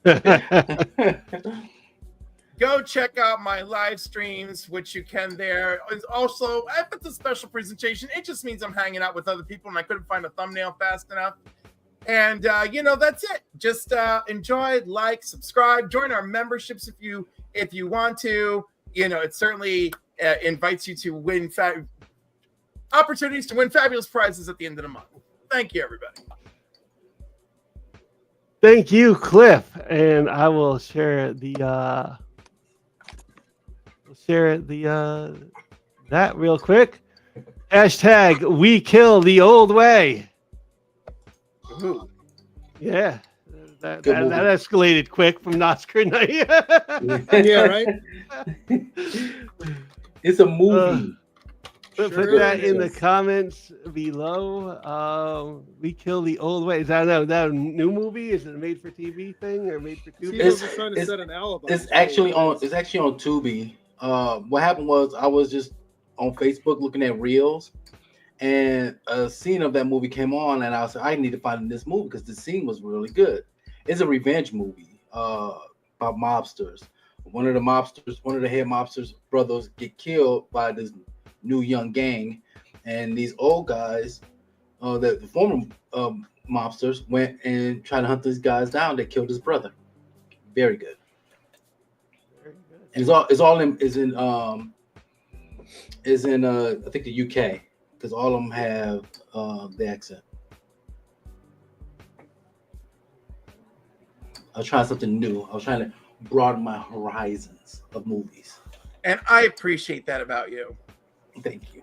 Go check out my live streams, which you can there. Also, if it's a special presentation, it just means I'm hanging out with other people, and I couldn't find a thumbnail fast enough. And, that's it. Just enjoy, like, subscribe, join our memberships if you want to. It certainly invites you to win opportunities to win fabulous prizes at the end of the month. Thank you, everybody. Thank you, Cliff. And I will share that real quick. Hashtag we kill the old way. Ooh. Yeah. That escalated quick from Oscar night. Yeah, right? It's a movie. Put that in the comments below. We kill the old way. Is that a new movie? Is it a made-for-TV thing or made-for-TV? He was trying to set an alibi. It's actually on Tubi. What happened was I was just on Facebook looking at reels, and a scene of that movie came on, and I said, I need to find this movie because the scene was really good. It's a revenge movie about mobsters. One of the head mobsters' brothers get killed by this new young gang, and these old guys, the former mobsters, went and tried to hunt these guys down. They killed his brother. Very good. And it's all in I think the UK, because all of them have the accent. I was trying something new. I was trying to broaden my horizons of movies. And I appreciate that about you. Thank you.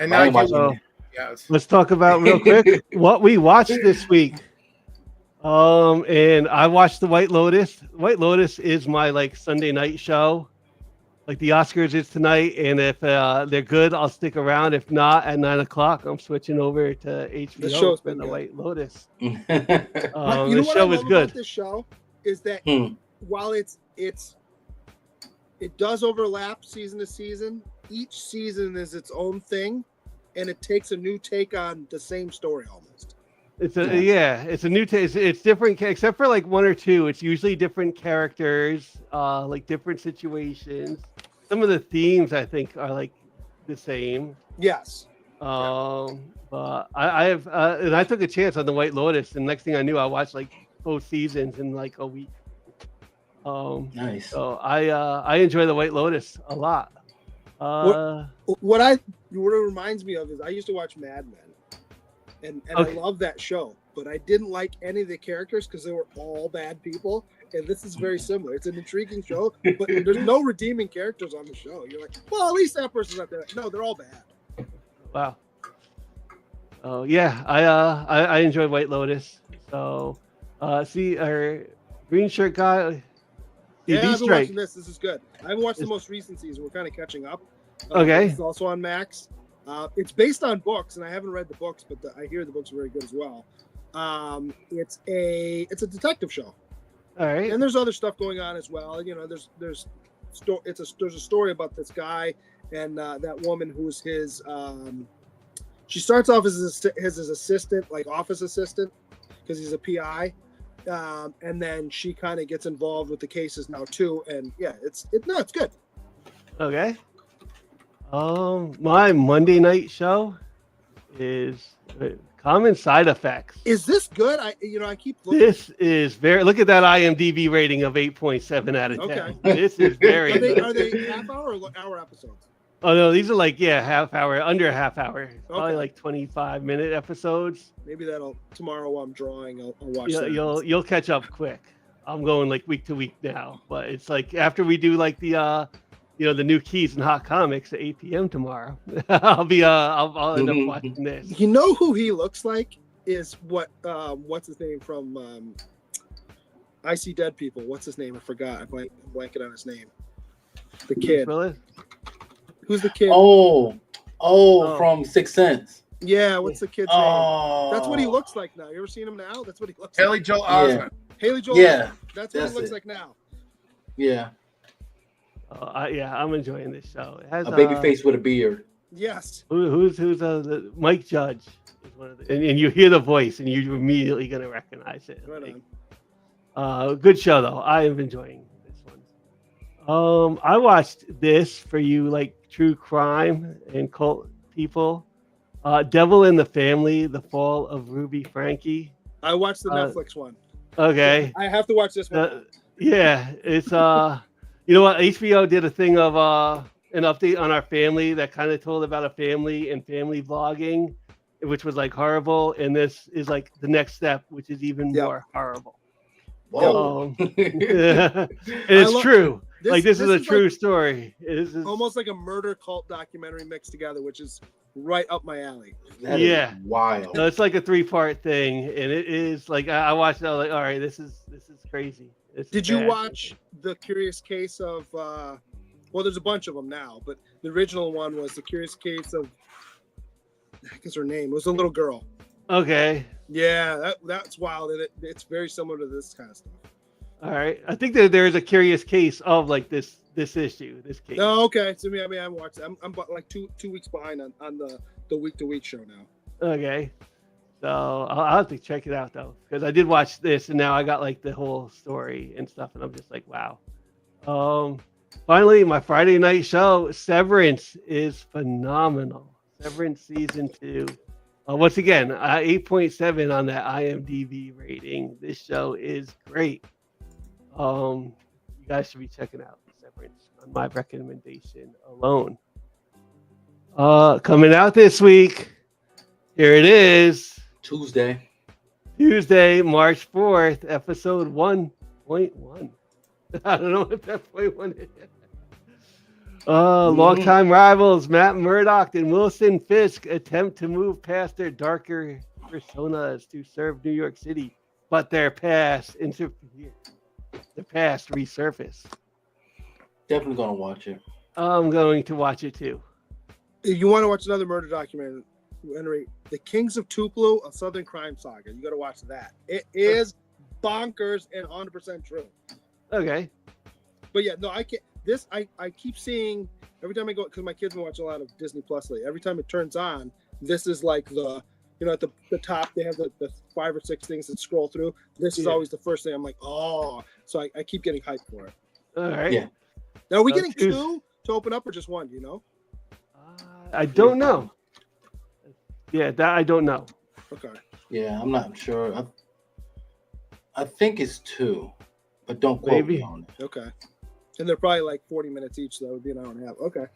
And now let's talk about real quick what we watched this week. And I watched the White Lotus. White Lotus is my like Sunday night show. Like the Oscars is tonight, and if they're good, I'll stick around. If not, at 9 o'clock, I'm switching over to HBO show's for been the good. White Lotus. But you know The what I show is love good. about this show is that Hmm. while it does overlap season to season, each season is its own thing, and it takes a new take on the same story almost. It's a new taste. It's different, except for like one or two. It's usually different characters, like different situations. Some of the themes I think are like the same. Yes. But I have, and I took a chance on the White Lotus, and next thing I knew, I watched like both seasons in like a week. Nice. So I enjoy the White Lotus a lot. What it reminds me of is I used to watch Mad Men, and Okay. I love that show, but I didn't like any of the characters because they were all bad people. And this is very similar. It's an intriguing show, but there's no redeeming characters on the show. You're like, well, at least that person's not there. No, they're all bad. Wow. Oh yeah, I enjoy White Lotus. So see our green shirt guy. Yeah, CD I've been strike. watching this. This is good. I haven't watched the most recent season. We're kind of catching up. Okay. It's also on Max. It's based on books, and I haven't read the books, but I hear the books are very good as well. It's a detective show, All right. and there's other stuff going on as well. You know, there's a story about this guy and that woman who's his. She starts off as his assistant, like office assistant, because he's a PI. And then she kind of gets involved with the cases now too, and yeah, it's good. Okay. My Monday night show is Common Side Effects. Is this good? I keep looking. This is very. Look at that IMDb rating of 8.7 out of 10. Okay. This is very. Are good. they half hour or hour episodes? Oh no, these are like half hour, under a half hour, probably Okay. like 25-minute episodes. Maybe that'll tomorrow while I'm drawing. I'll watch that. You'll catch up quick. I'm going like week to week now, but it's like after we do like the the new keys and hot comics at 8 p.m. tomorrow, I'll end up watching this. You know who he looks like is what's his name from I See Dead People. What's his name? I forgot. I'm blanking on his name. The kid. Willis? Who's the kid? Oh, from Sixth Sense. Yeah, what's the kid's name? Oh, That's what he looks like now. You ever seen him now? That's what he looks like. Haley Joel Osment. Haley Joel. Yeah, Osment. That's what that's he looks it. like now. Yeah, I'm enjoying this show. It has a baby face with a beard. Yes. Who's Mike Judge is one of the, and you hear the voice and you're immediately gonna recognize it. Right Like, on. good show though. I am enjoying this one. I watched this for you like true crime and cult people. Devil in the Family: The Fall of Ruby Frankie. I watched the Netflix one. Okay. I have to watch this one. Yeah, it's you know what? HBO did a thing of an update on Our Family that kind of told about a family and family vlogging, which was like horrible, and this is like the next step, which is even more horrible. Whoa. It's true. This is a true story. This is almost like a murder cult documentary mixed together, which is right up my alley. That is Yeah. wild. No, it's like a 3-part thing, and it is like I watched it. I was like, all right, this is crazy. This is Did you bad. watch The Curious Case of? Well, there's a bunch of them now, but the original one was The Curious Case of. I guess her name. It was a little girl. Okay. Yeah, that's wild, and it's very similar to this kind of stuff. All right. I think that there is a curious case of like this issue, this case. Oh, okay. So I haven't watched it. I'm like two weeks behind on the week to week show now. Okay. So I'll have to check it out though, because I did watch this and now I got like the whole story and stuff, and I'm just like, wow. Finally, my Friday night show, Severance, is phenomenal. Severance season 2. Once again, 8.7 on that IMDb rating. This show is great. You guys should be checking out Severance on my recommendation alone. Coming out this week. Here it is. Tuesday, March 4th, episode 1.1. I don't know what that point 1 is. Longtime rivals Matt Murdock and Wilson Fisk attempt to move past their darker personas to serve New York City but their past resurface. Definitely gonna watch it. I'm going to watch it too. If you want to watch another murder documentary, The Kings of Tupelo, a Southern Crime Saga. You got to watch that. It is bonkers and 100% true. Okay. But yeah, no, I can't. This I keep seeing every time I go, because my kids watch a lot of Disney Plus lately. Every time it turns on, this is like the, at the top they have the 5 or 6 things that scroll through. This is always the first thing. I'm like, oh, so I keep getting hyped for it. All right. Yeah. Now, are we So getting 2 to open up or just 1? Do you know? I don't know. Yeah, that I don't know. Okay. Yeah, I'm not sure. I think it's 2, but don't quote me on it. Okay. And they're probably like 40 minutes each, so that would be an hour and a half. Okay.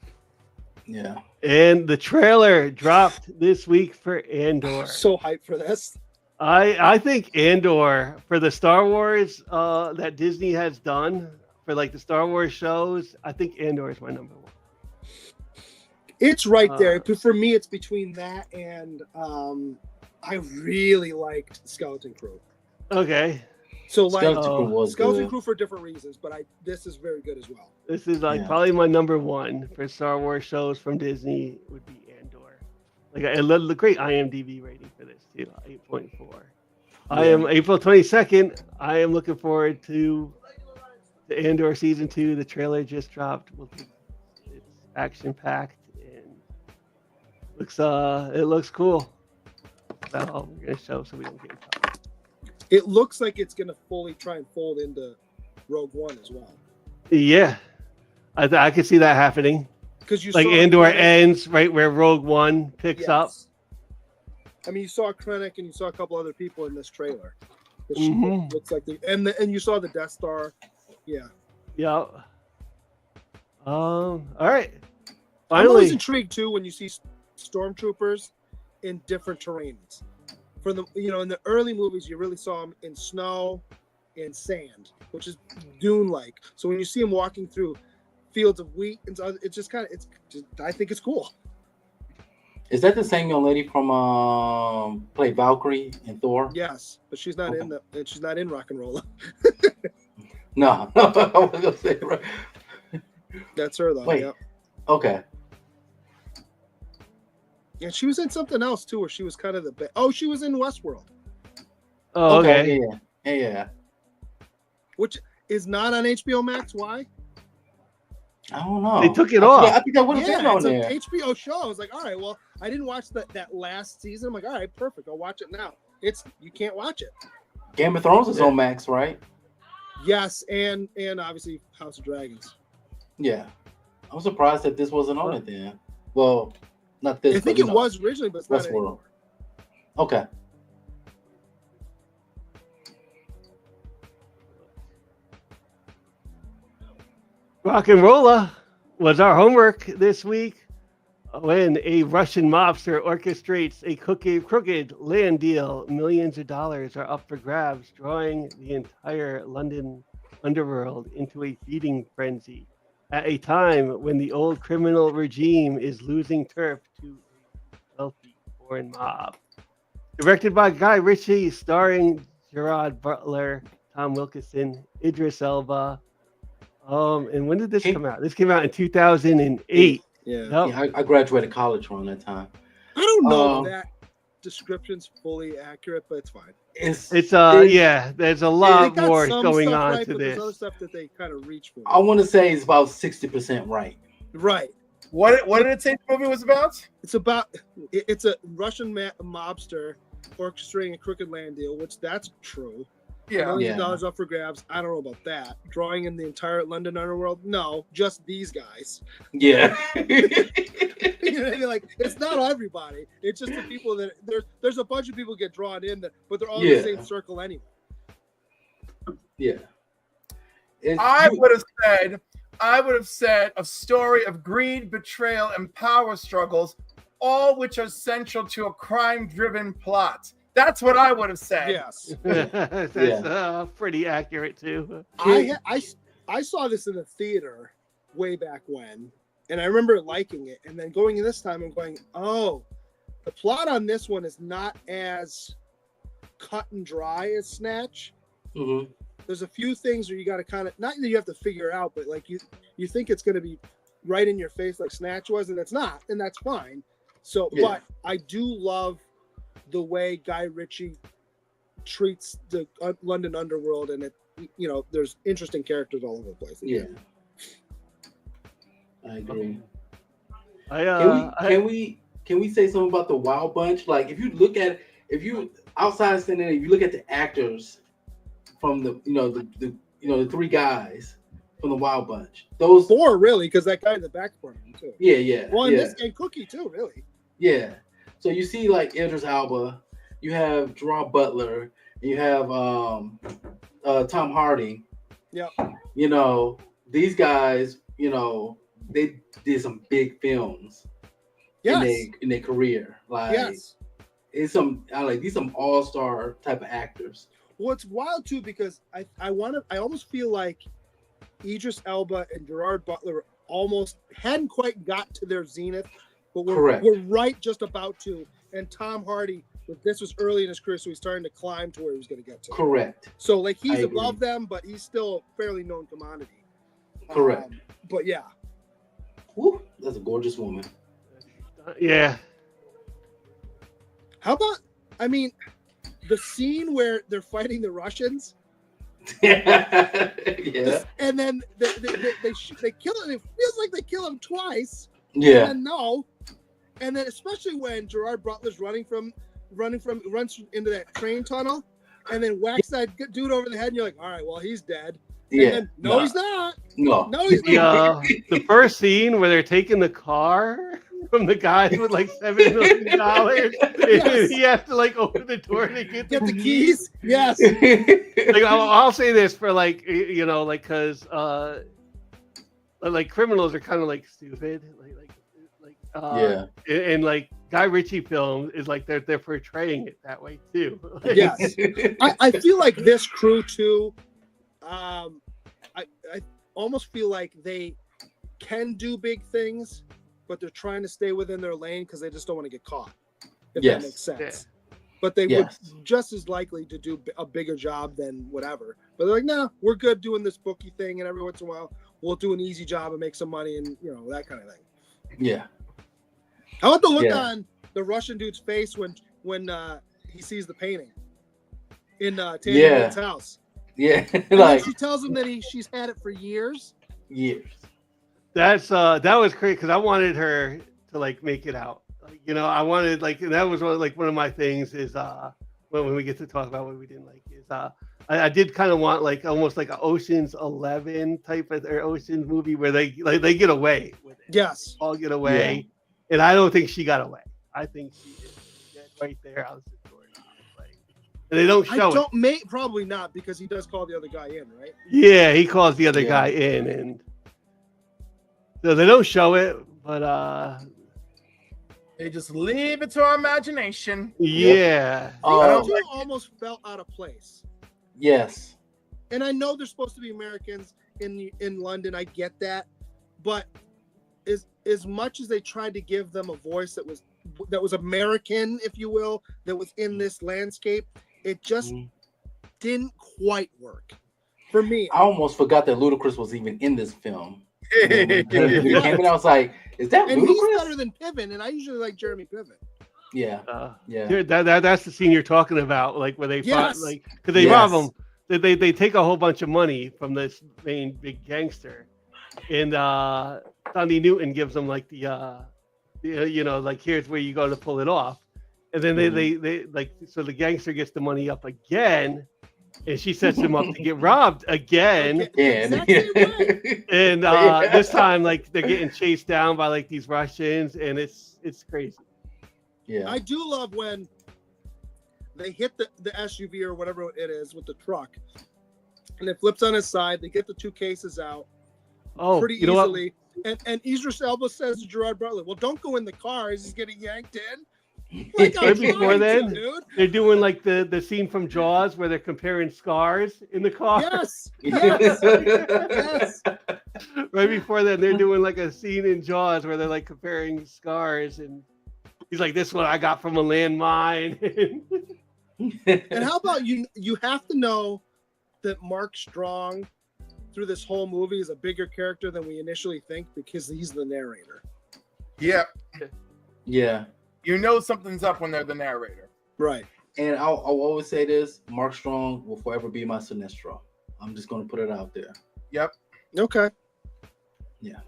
Yeah. And the trailer dropped this week for Andor. So hyped for this. I think Andor, for the Star Wars that Disney has done for like the Star Wars shows, I think Andor is my number 1. It's right there. For me, it's between that and I really liked Skeleton Crew. Okay. So like Skeleton Crew for different reasons, but this is very good as well. This is like probably my number 1 for Star Wars shows from Disney would be Andor. Like a great IMDb rating for this too, 8.4. I am April 22nd. I am looking forward to the Andor season 2. The trailer just dropped. It's action packed and it looks cool. So we're gonna show so we don't get in trouble. It looks like it's going to fully try and fold into Rogue One as well. Yeah, I could see that happening. Because you like saw Andor Krennic, ends right where Rogue One picks up. I mean, you saw Krennic and you saw a couple other people in this trailer. Which Mhm. looks like and you saw the Death Star. Yeah. Yeah. All right. I'm always Finally, intrigued too when you see stormtroopers in different terrains. For the in the early movies, you really saw them in snow and sand, which is Dune-like. So when you see them walking through fields of wheat, and so it's just kind of I think it's cool. Is that the same young lady from played Valkyrie in Thor? Yes, but she's not she's not in Rock and Roll. No, I was gonna say right. That's her though. Wait. Yep. Okay. Yeah, she was in something else too, where she was kind of the she was in Westworld, oh, okay. Yeah. which is not on HBO Max. Why? I don't know. They took it off. I think that would have been on it's there. an HBO show. I was like, all right, well, I didn't watch that last season. I'm like, all right, perfect. I'll watch it now. You can't watch it. Game of Thrones is on Max, right? Yes, and obviously House of Dragons. Yeah. I'm surprised that this wasn't on it then. Well, not this. I think it was originally, but it's not anymore. Okay. Rock and Rolla was our homework this week when a Russian mobster orchestrates a crooked land deal. Millions of dollars are up for grabs, drawing the entire London underworld into a feeding frenzy at a time when the old criminal regime is losing turf to a wealthy foreign mob. Directed by Guy Ritchie, starring Gerard Butler, Tom Wilkinson, Idris Elba. And when did this come out? This came out in 2008. Yeah. Yeah, I graduated college around that time. I don't know if that description's fully accurate, but it's fine. There's a lot got more some going stuff on right, to but this. There's other stuff that they kind of reach for. I want to say it's about 60% right. Right. What did it say the movie was about? It's a Russian mobster orchestrating a crooked land deal, which that's true. Yeah. Millions of dollars up for grabs. I don't know about that. Drawing in the entire London underworld? No, just these guys. Yeah. You know what I mean? Like, it's not everybody. It's just the people that there's a bunch of people get drawn in, but they're all in the same circle anyway. Yeah. I would have said a story of greed, betrayal, and power struggles, all which are central to a crime-driven plot. That's what I would have said. Yes. That's pretty accurate too. I saw this in the theater way back when, and I remember liking it. And then going in this time, I'm going, oh, the plot on this one is not as cut and dry as Snatch. Mhm. There's a few things where you got to kind of, not that you have to figure out, but like you think it's going to be right in your face like Snatch was, and it's not, and that's fine. So, Yeah. but I do love the way Guy Ritchie treats the London underworld, and it, you know, there's interesting characters all over the place. Yeah. I agree. I Can we say something about the Wild Bunch? Like, if you look at, if you outside standing, if you look at the actors from the the three guys from the Wild Bunch, those 4 really, because that guy in the back part of him too. yeah. Well, and this and Cookie too, really. Yeah. So you see like Idris Elba, you have Gerard Butler, you have Tom Hardy. Yep. You know, these guys, you know, they did some big films Yes. in their career. Like Yes. these some all-star type of actors. Well, it's wild too because I almost feel like Idris Elba and Gerard Butler almost hadn't quite got to their zenith, but we're right just about to. And Tom Hardy, this was early in his career, so he's starting to climb to where he was going to get to. Correct. So like he's I agree. above them, but he's still a fairly known commodity. Correct. But yeah, Woo, that's a gorgeous woman. yeah. how about? I mean, the scene where they're fighting the Russians. Yeah. And then they kill him. It feels like they kill him twice. Yeah. And no. And then especially when Gerard Butler's runs into that train tunnel, and then whacks that dude over the head, and you're like, all right, well he's dead. And Yeah. then, no, he's not. No. No, he's not. The first scene where they're taking the car from the guy with like $7 million, Yes. he has to like open the door to get Get the keys. Yes. Like I'll say this for like you know like because like criminals are kind of like stupid Yeah. and like Guy Ritchie film is like they're portraying it that way too. Yes. I feel like this crew too. I almost feel like they can do big things, but they're trying to stay within their lane because they just don't want to get caught. If Yes. that makes sense. Yeah. But they Yes. would just as likely to do a bigger job than whatever. But they're like, no, we're good doing this bookie thing, and every once in a while we'll do an easy job and make some money, and you know that kind of thing. Yeah. How about the look Yeah. on the Russian dude's face when he sees the painting in Tanya Yeah. Man's house? Yeah. And then Like she tells him that she's had it for years. years. That's that was great because I wanted her to like make it out. Like, you know, I wanted like and that was one of my things is when we get to talk about what we didn't like is I did kind of want like almost like an Ocean's 11 type of or Ocean's movie where they get away with it. Yes. All get away, and I don't think she got away. I think she is dead right there out the door. Like, and they don't show it. Probably not because he does call the other guy in, right? Yeah, he calls the other Yeah. guy in, and so they don't show it, but They just leave it to our imagination. yeah. These two almost felt out of place. Yes. And I know they're supposed to be Americans in London. I get that, but as much as they tried to give them a voice that was American, if you will, that was in this landscape, it just didn't quite work for me. I almost forgot that Ludacris was even in this film. When he came in, I was like, "Is that And he's Ludacris?" better than Piven, and I usually like Jeremy Piven. Yeah, yeah. Dude, that's the scene you're talking about, like where they fought, Yes. like because they rob them. They take a whole bunch of money from this main big gangster, and Thandie Newton gives them like the you know like here's where you go to pull it off, and then they like so the gangster gets the money up again, and she sets him up to get robbed again. Yeah. Exact same way. And this time, like they're getting chased down by like these Russians, and it's crazy. Yeah. I do love when they hit the SUV or whatever it is with the truck, and it flips on its side. They get the two cases out pretty you know what? easily. And Idris Elba says to Gerard Butler, "Well, don't go in the car. He's getting yanked in." Like, I'm Right before trying to, then, dude. they're doing like the scene from Jaws where they're comparing scars in the car. Yes, yes, yes. Right before that, they're doing like a scene in Jaws where they're like comparing scars, and he's like, "This one I got from a landmine." And how about you? You have to know that Mark Strong, through this whole movie, is a bigger character than we initially think because he's the narrator. Yep. Yeah. You know something's up when they're the narrator. Right. And I'll always say this: Mark Strong will forever be my Sinestro. I'm just gonna put it out there. Yep. Okay. Yeah.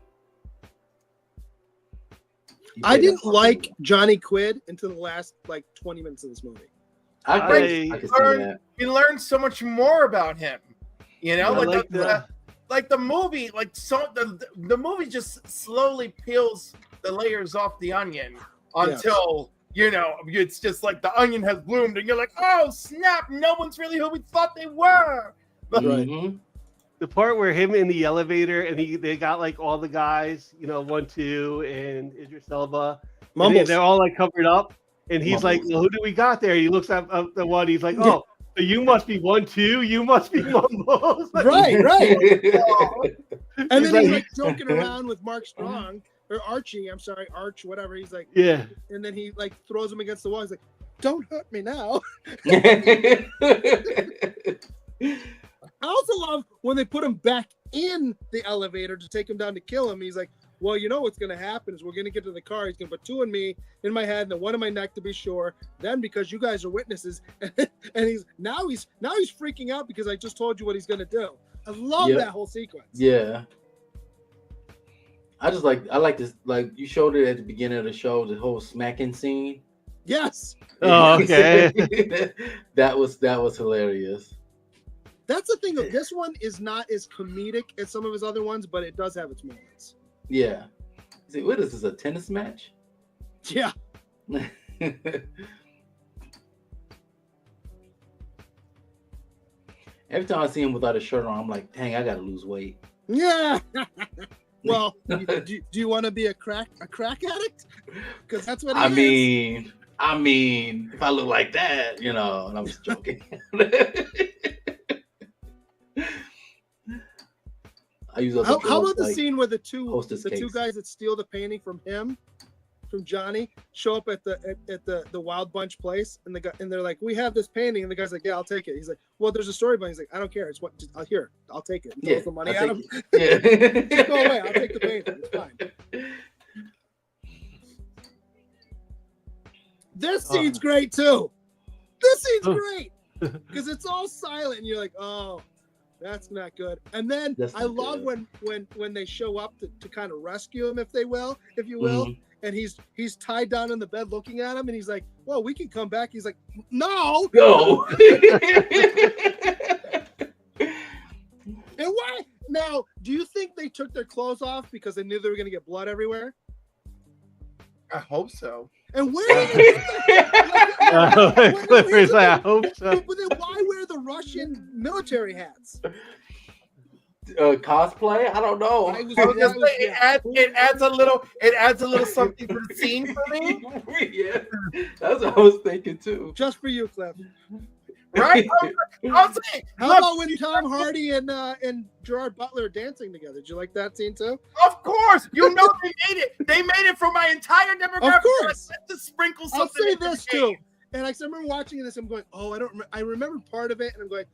I didn't like Johnny Quid until the last like 20 minutes of this movie. I I can see that. We learned so much more about him. You know, I like the movie, like so the movie just slowly peels the layers off the onion until you know it's just like the onion has bloomed, and you're like, oh snap! No one's really who we thought they were. Mhm. The part where him in the elevator and they got like all the guys, you know, 1, 2, and Idris Elba. Mumbles. They're all like covered up, and he's like, well, "Who do we got there?" He looks at the one. He's like, "Oh, so you must be 1, 2. You must be Mumbles." Right. And then He's he's like- like joking around with Mark Strong or Archie. I'm sorry, Arch, whatever. He's like, Yeah. and then he like throws him against the wall. He's like, "Don't hurt me now." I also love when they put him back in the elevator to take him down to kill him. He's like, well, you know what's going to happen is we're going to get to the car. He's going to put 2 in me, in my head, and then 1 in my neck to be sure. Then because you guys are witnesses, and he's freaking out because I just told you what he's going to do. I love that whole sequence. Yeah. I like this. Like you showed it at the beginning of the show, the whole smacking scene. Yes. Oh, okay. that was hilarious. That's the thing. This one is not as comedic as some of his other ones, but it does have its moments. Yeah. See, what is this? A tennis match? Yeah. Every time I see him without a shirt on, I'm like, dang, I gotta lose weight. Yeah. Well, do you want to be a crack addict? Because that's what he is. I mean, if I look like that, you know, and I'm just joking. I use those. How about the scene where the two cakes. guys that steal the painting from Johnny show up at the Wild Bunch place, and they're like, we have this painting, and the guy's like, yeah, I'll take it. He's like, well, there's a story behind it. He's like, I don't care. It's what I'll take it. Throws the money at him. Yeah. Go away. I'll take the painting. It's fine. This scene's great too. This scene's great because it's all silent, and you're like, oh, that's not good. And then I love when they show up to kind of rescue him, if you will, Mm-hmm. and he's tied down in the bed looking at him, and he's like, well, we can come back. He's like, no. And why? Now, do you think they took their clothes off because they knew they were going to get blood everywhere? I hope so. And where did Clifford's like, I hope so. But then why wear the Russian military hats? Cosplay? I don't know. It adds a little something to the scene for me. Yeah, that's what I was thinking too. Just for you, Cliff. Right? I'll say, How about when Tom Hardy and Gerard Butler are dancing together? Did you like that scene too? Of course, you know they made it. They made it for my entire demographic. Of course. Let's just sprinkle I'll something. say into this the too. game. And I remember watching this. I'm going, oh, I remember part of it, and I'm going,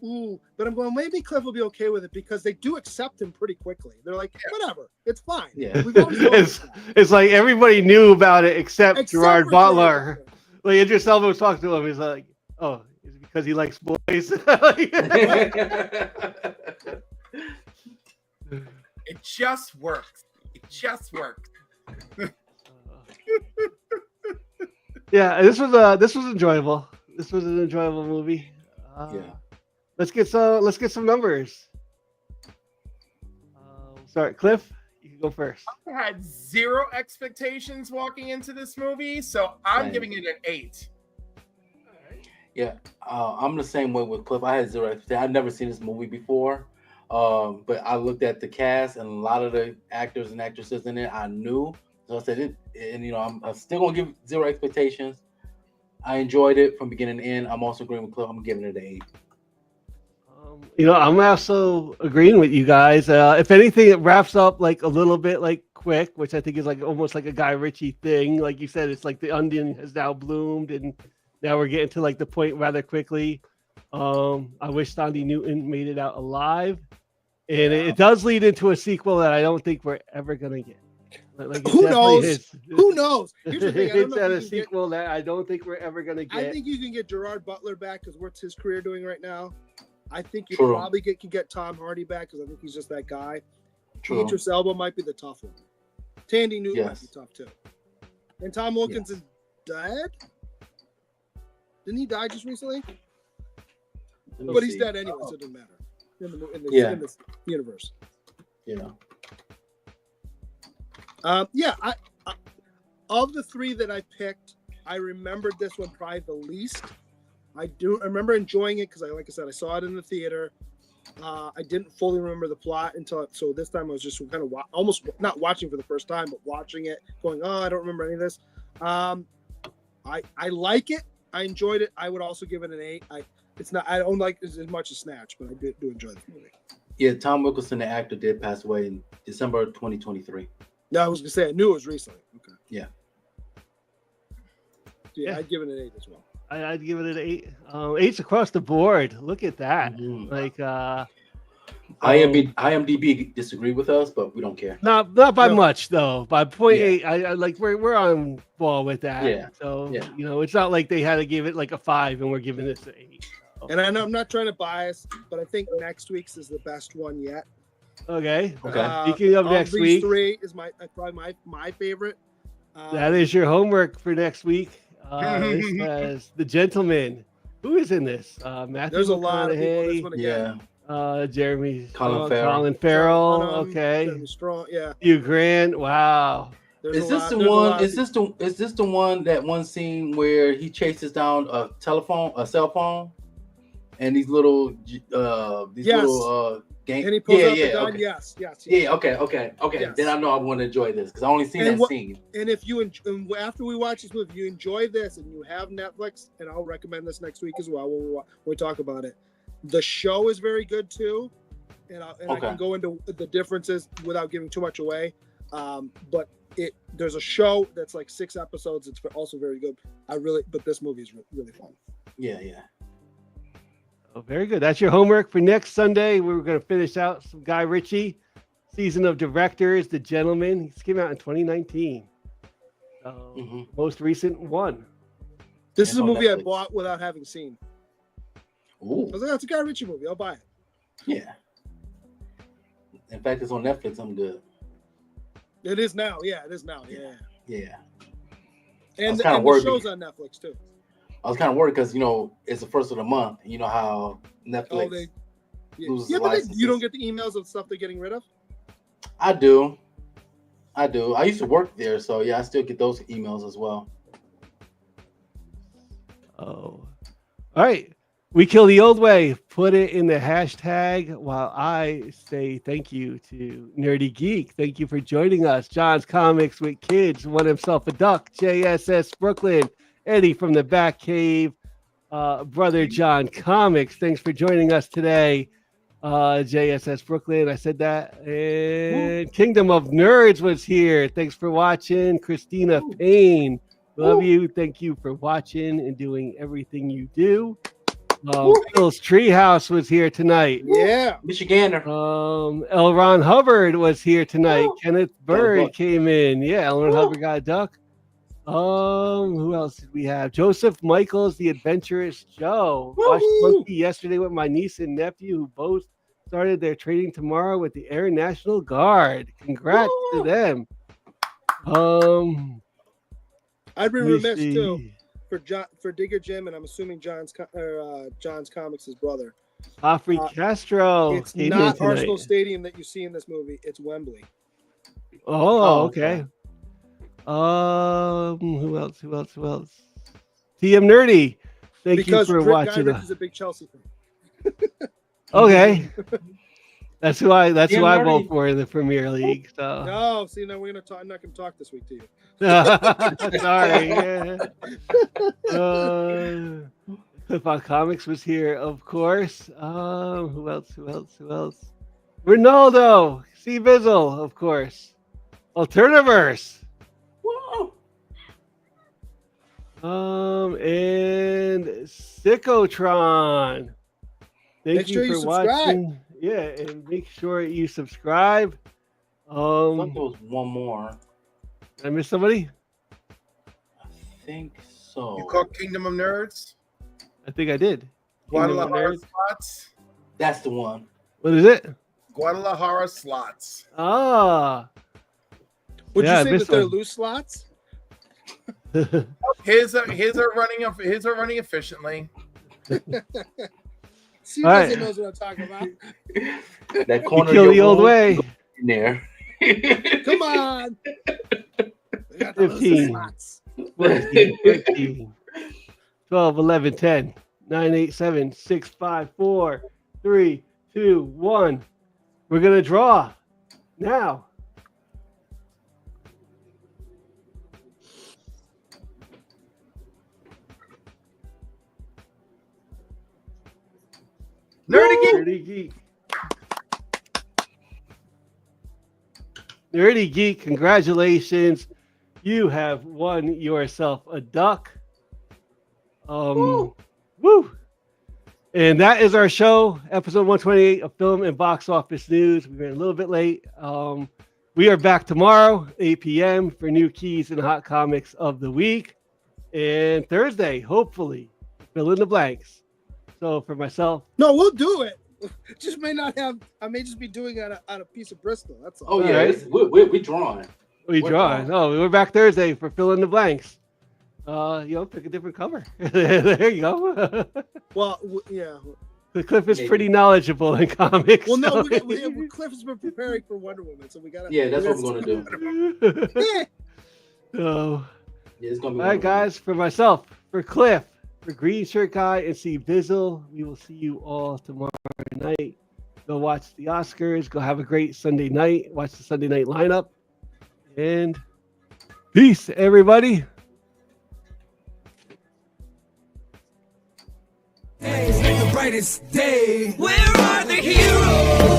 ooh. But I'm going, maybe Cliff will be okay with it because they do accept him pretty quickly. They're like, whatever, it's fine. Yeah. We've always known It's like everybody knew about it except Gerard for Butler. Gerard. Like Idris Elba was talking to him. He's like, oh, is it because he likes boys? It just works. It just works. Yeah, this was enjoyable. This was an enjoyable movie. Yeah. Let's get some numbers. Sorry, Cliff, you can go first. I had zero expectations walking into this movie, so I'm Same. giving it an 8. Yeah, I'm the same way with Cliff. I had zero expectations. I've never seen this movie before, but I looked at the cast and a lot of the actors and actresses in it I knew. So I said it, and you know, I'm still gonna give zero expectations. I enjoyed it from beginning to end. I'm also agreeing with Cliff. I'm giving it an 8. You know, I'm also agreeing with you guys. If anything, it wraps up like a little bit like quick, which I think is like almost like a Guy Ritchie thing. Like you said, it's like the onion has now bloomed, and Now we're getting to like the point rather quickly. I wish Sandy Newton made it out alive, and it does lead into a sequel that I don't think we're ever gonna get. Like it Who definitely knows? is. Who knows? Here's the thing. I don't It's know at if a you can get, sequel that I don't think we're ever gonna I get. think you can get Gerard Butler back because what's his career doing right now? I think you True. probably can get Tom Hardy back because I think he's just that guy. True. Idris Elba might be the tough one. Tandy Newton might be Yes. tough too. And Tom Wilkins is dead. Didn't he die just recently? Let me But he's see. dead anyway, so it doesn't matter in this universe. Yeah. I of the three that I picked, I remembered this one probably the least. I remember enjoying it because like I said, I saw it in the theater. I didn't fully remember the plot so this time I was just kind of almost not watching for the first time, but watching it, going, "Oh, I don't remember any of this." I like it. I enjoyed it. I would also give it an 8. I don't like it as much as Snatch, but I do enjoy the movie. Yeah, Tom Wilkinson, the actor, did pass away in December 2023. No, I was gonna say I knew it was recently. Okay. Yeah. Yeah, I'd give it an 8 as well. I'd give it an 8. 8's across the board. Look at that. Mhm. Like IMDb disagree with us, but we don't care. not by No. much though. By point Yeah. 8, I like we're on ball with that. Yeah. So Yeah. it's not like they had to give it like a 5 and we're giving this an 8. And I know I'm not trying to bias, but I think next week's is the best one yet. Okay. Okay. Speaking of next these week, 3 is probably my favorite. that is your homework for next week. This has The Gentleman. Who is in this? Matthew There's a lot of people in this McConaughey, one again. Yeah. Jeremy Colin Farrell. Colin Farrell. Dunham, Okay. Jeremy Strong, yeah. Hugh Grant. Wow. There's Is a this lot- the there's a lot one? of Is this the one that one scene where he chases down a cell phone, and these little Yes. gang. And he pulls yeah, out the yeah, gun. okay. Yes. Yeah, okay. Yes. Then I know I want to enjoy this because I only seen And that what- scene. And if you after we watch this movie, if you enjoy this and you have Netflix, and I'll recommend this next week as well when we talk about it. The show is very good too, and I can go into the differences without giving too much away. But there's a show that's like 6 episodes. It's also very good. But this movie is really fun. Yeah. Oh, very good. That's your homework for next Sunday. We're going to finish out some Guy Ritchie, Season of Directors, The Gentleman. He came out in 2019. Most recent one. This is a on movie I Netflix. bought without having seen. Ooh. I was like, that's a Guy Ritchie movie. I'll buy it. Yeah. In fact, it's on Netflix. I'm good. It is now. Yeah, it is now. Yeah. Yeah. And was kinda the worried show's on Netflix too. I was kind of worried because it's the first of the month. You know how Netflix loses Yeah, but licenses. you don't get the emails of stuff they're getting rid of. I do. I used to work there, so yeah, I still get those emails as well. Oh. All right. We kill the old way. Put it in the hashtag while I say thank you to Nerdy Geek. Thank you for joining us. John's Comics with Kids, Won Himself a Duck, JSS Brooklyn, Eddie from the Back Cave, Brother John Comics. Thanks for joining us today. JSS Brooklyn, I said that. And Kingdom of Nerds was here. Thanks for watching. Christina Payne, love you. Thank you for watching and doing everything you do. Phil's Treehouse was here tonight. Yeah. Michigander. L. Ron Hubbard was here tonight. Kenneth Bird Duck. came in. Yeah, L. Ron Hubbard got a duck. Who else did we have? Joseph Michaels, the Adventurous Joe. Watched Monkey yesterday with my niece and nephew, who both started their training tomorrow with the Air National Guard. Congrats to them. I'd be let me remiss see. too for Digger Jim, and I'm assuming John's Comics' brother. Joffrey Castro. It's came in not tonight. Arsenal Stadium that you see in this movie. It's Wembley. Oh, okay. Who else? TM Nerdy. Thank Because you for Guy watching. Ritchie's a big Chelsea fan. Okay. That's who I TM vote Nerdy. for in the Premier League. So No, see, now we're gonna talk. I'm not gonna talk this week to you. sorry. Yeah. Clip on Comics was here, of course. Who else? Ronaldo, C. Bizzle, of course. Alternaverse. Whoa. And Sycotron. Thank Make you sure for you subscribe. watching. Yeah, and make sure you subscribe. I thought there Did was one more. I miss somebody? I think so. You call Kingdom of Nerds? I think I did. Kingdom of Guadalajara Nerds. Slots? That's the one. What is it? Guadalajara Slots. Ah. Would Yeah, I you say missed that they're one. loose slots? His are running efficiently. See, All right. doesn't knows what I'm talking about. That You corner kill of the your old room way. in there. Come on. We got the 15. loose slots. 14, 13, 12, 11, 10, 9, 8, 7, 6, 5, 4, 3, 2, 1. We're going to draw now. Nerdy Geek. Nerdy Geek. Nerdy Geek, congratulations. You have won yourself a duck. Woo. And that is our show, episode 128 of Film and Box Office News. We ran a little bit late. We are back tomorrow, 8 p.m. for new keys and hot comics of the week. And Thursday, hopefully, fill in the blanks. So for myself, No, we'll do it. Just may not have. I may just be doing it on a piece of Bristol. That's all. Oh yeah, Alright. we're drawing. we We're draw. drawing. No, we're back Thursday for fill in the blanks. Pick a different cover. There you go. Well, yeah. Cliff is pretty knowledgeable in comics. Well, no, so- Cliff has been preparing for Wonder Woman, so we gotta. Yeah, that's what we're gonna do. Yeah. So, Yeah, it's gonna be all right, guys, for myself, for Cliff, for Green Shirt Guy, and Steve Bizzle, we will see you all tomorrow night. Go watch the Oscars. Go have a great Sunday night. Watch the Sunday night lineup. And peace, everybody. Days make the brightest day. Where are the heroes?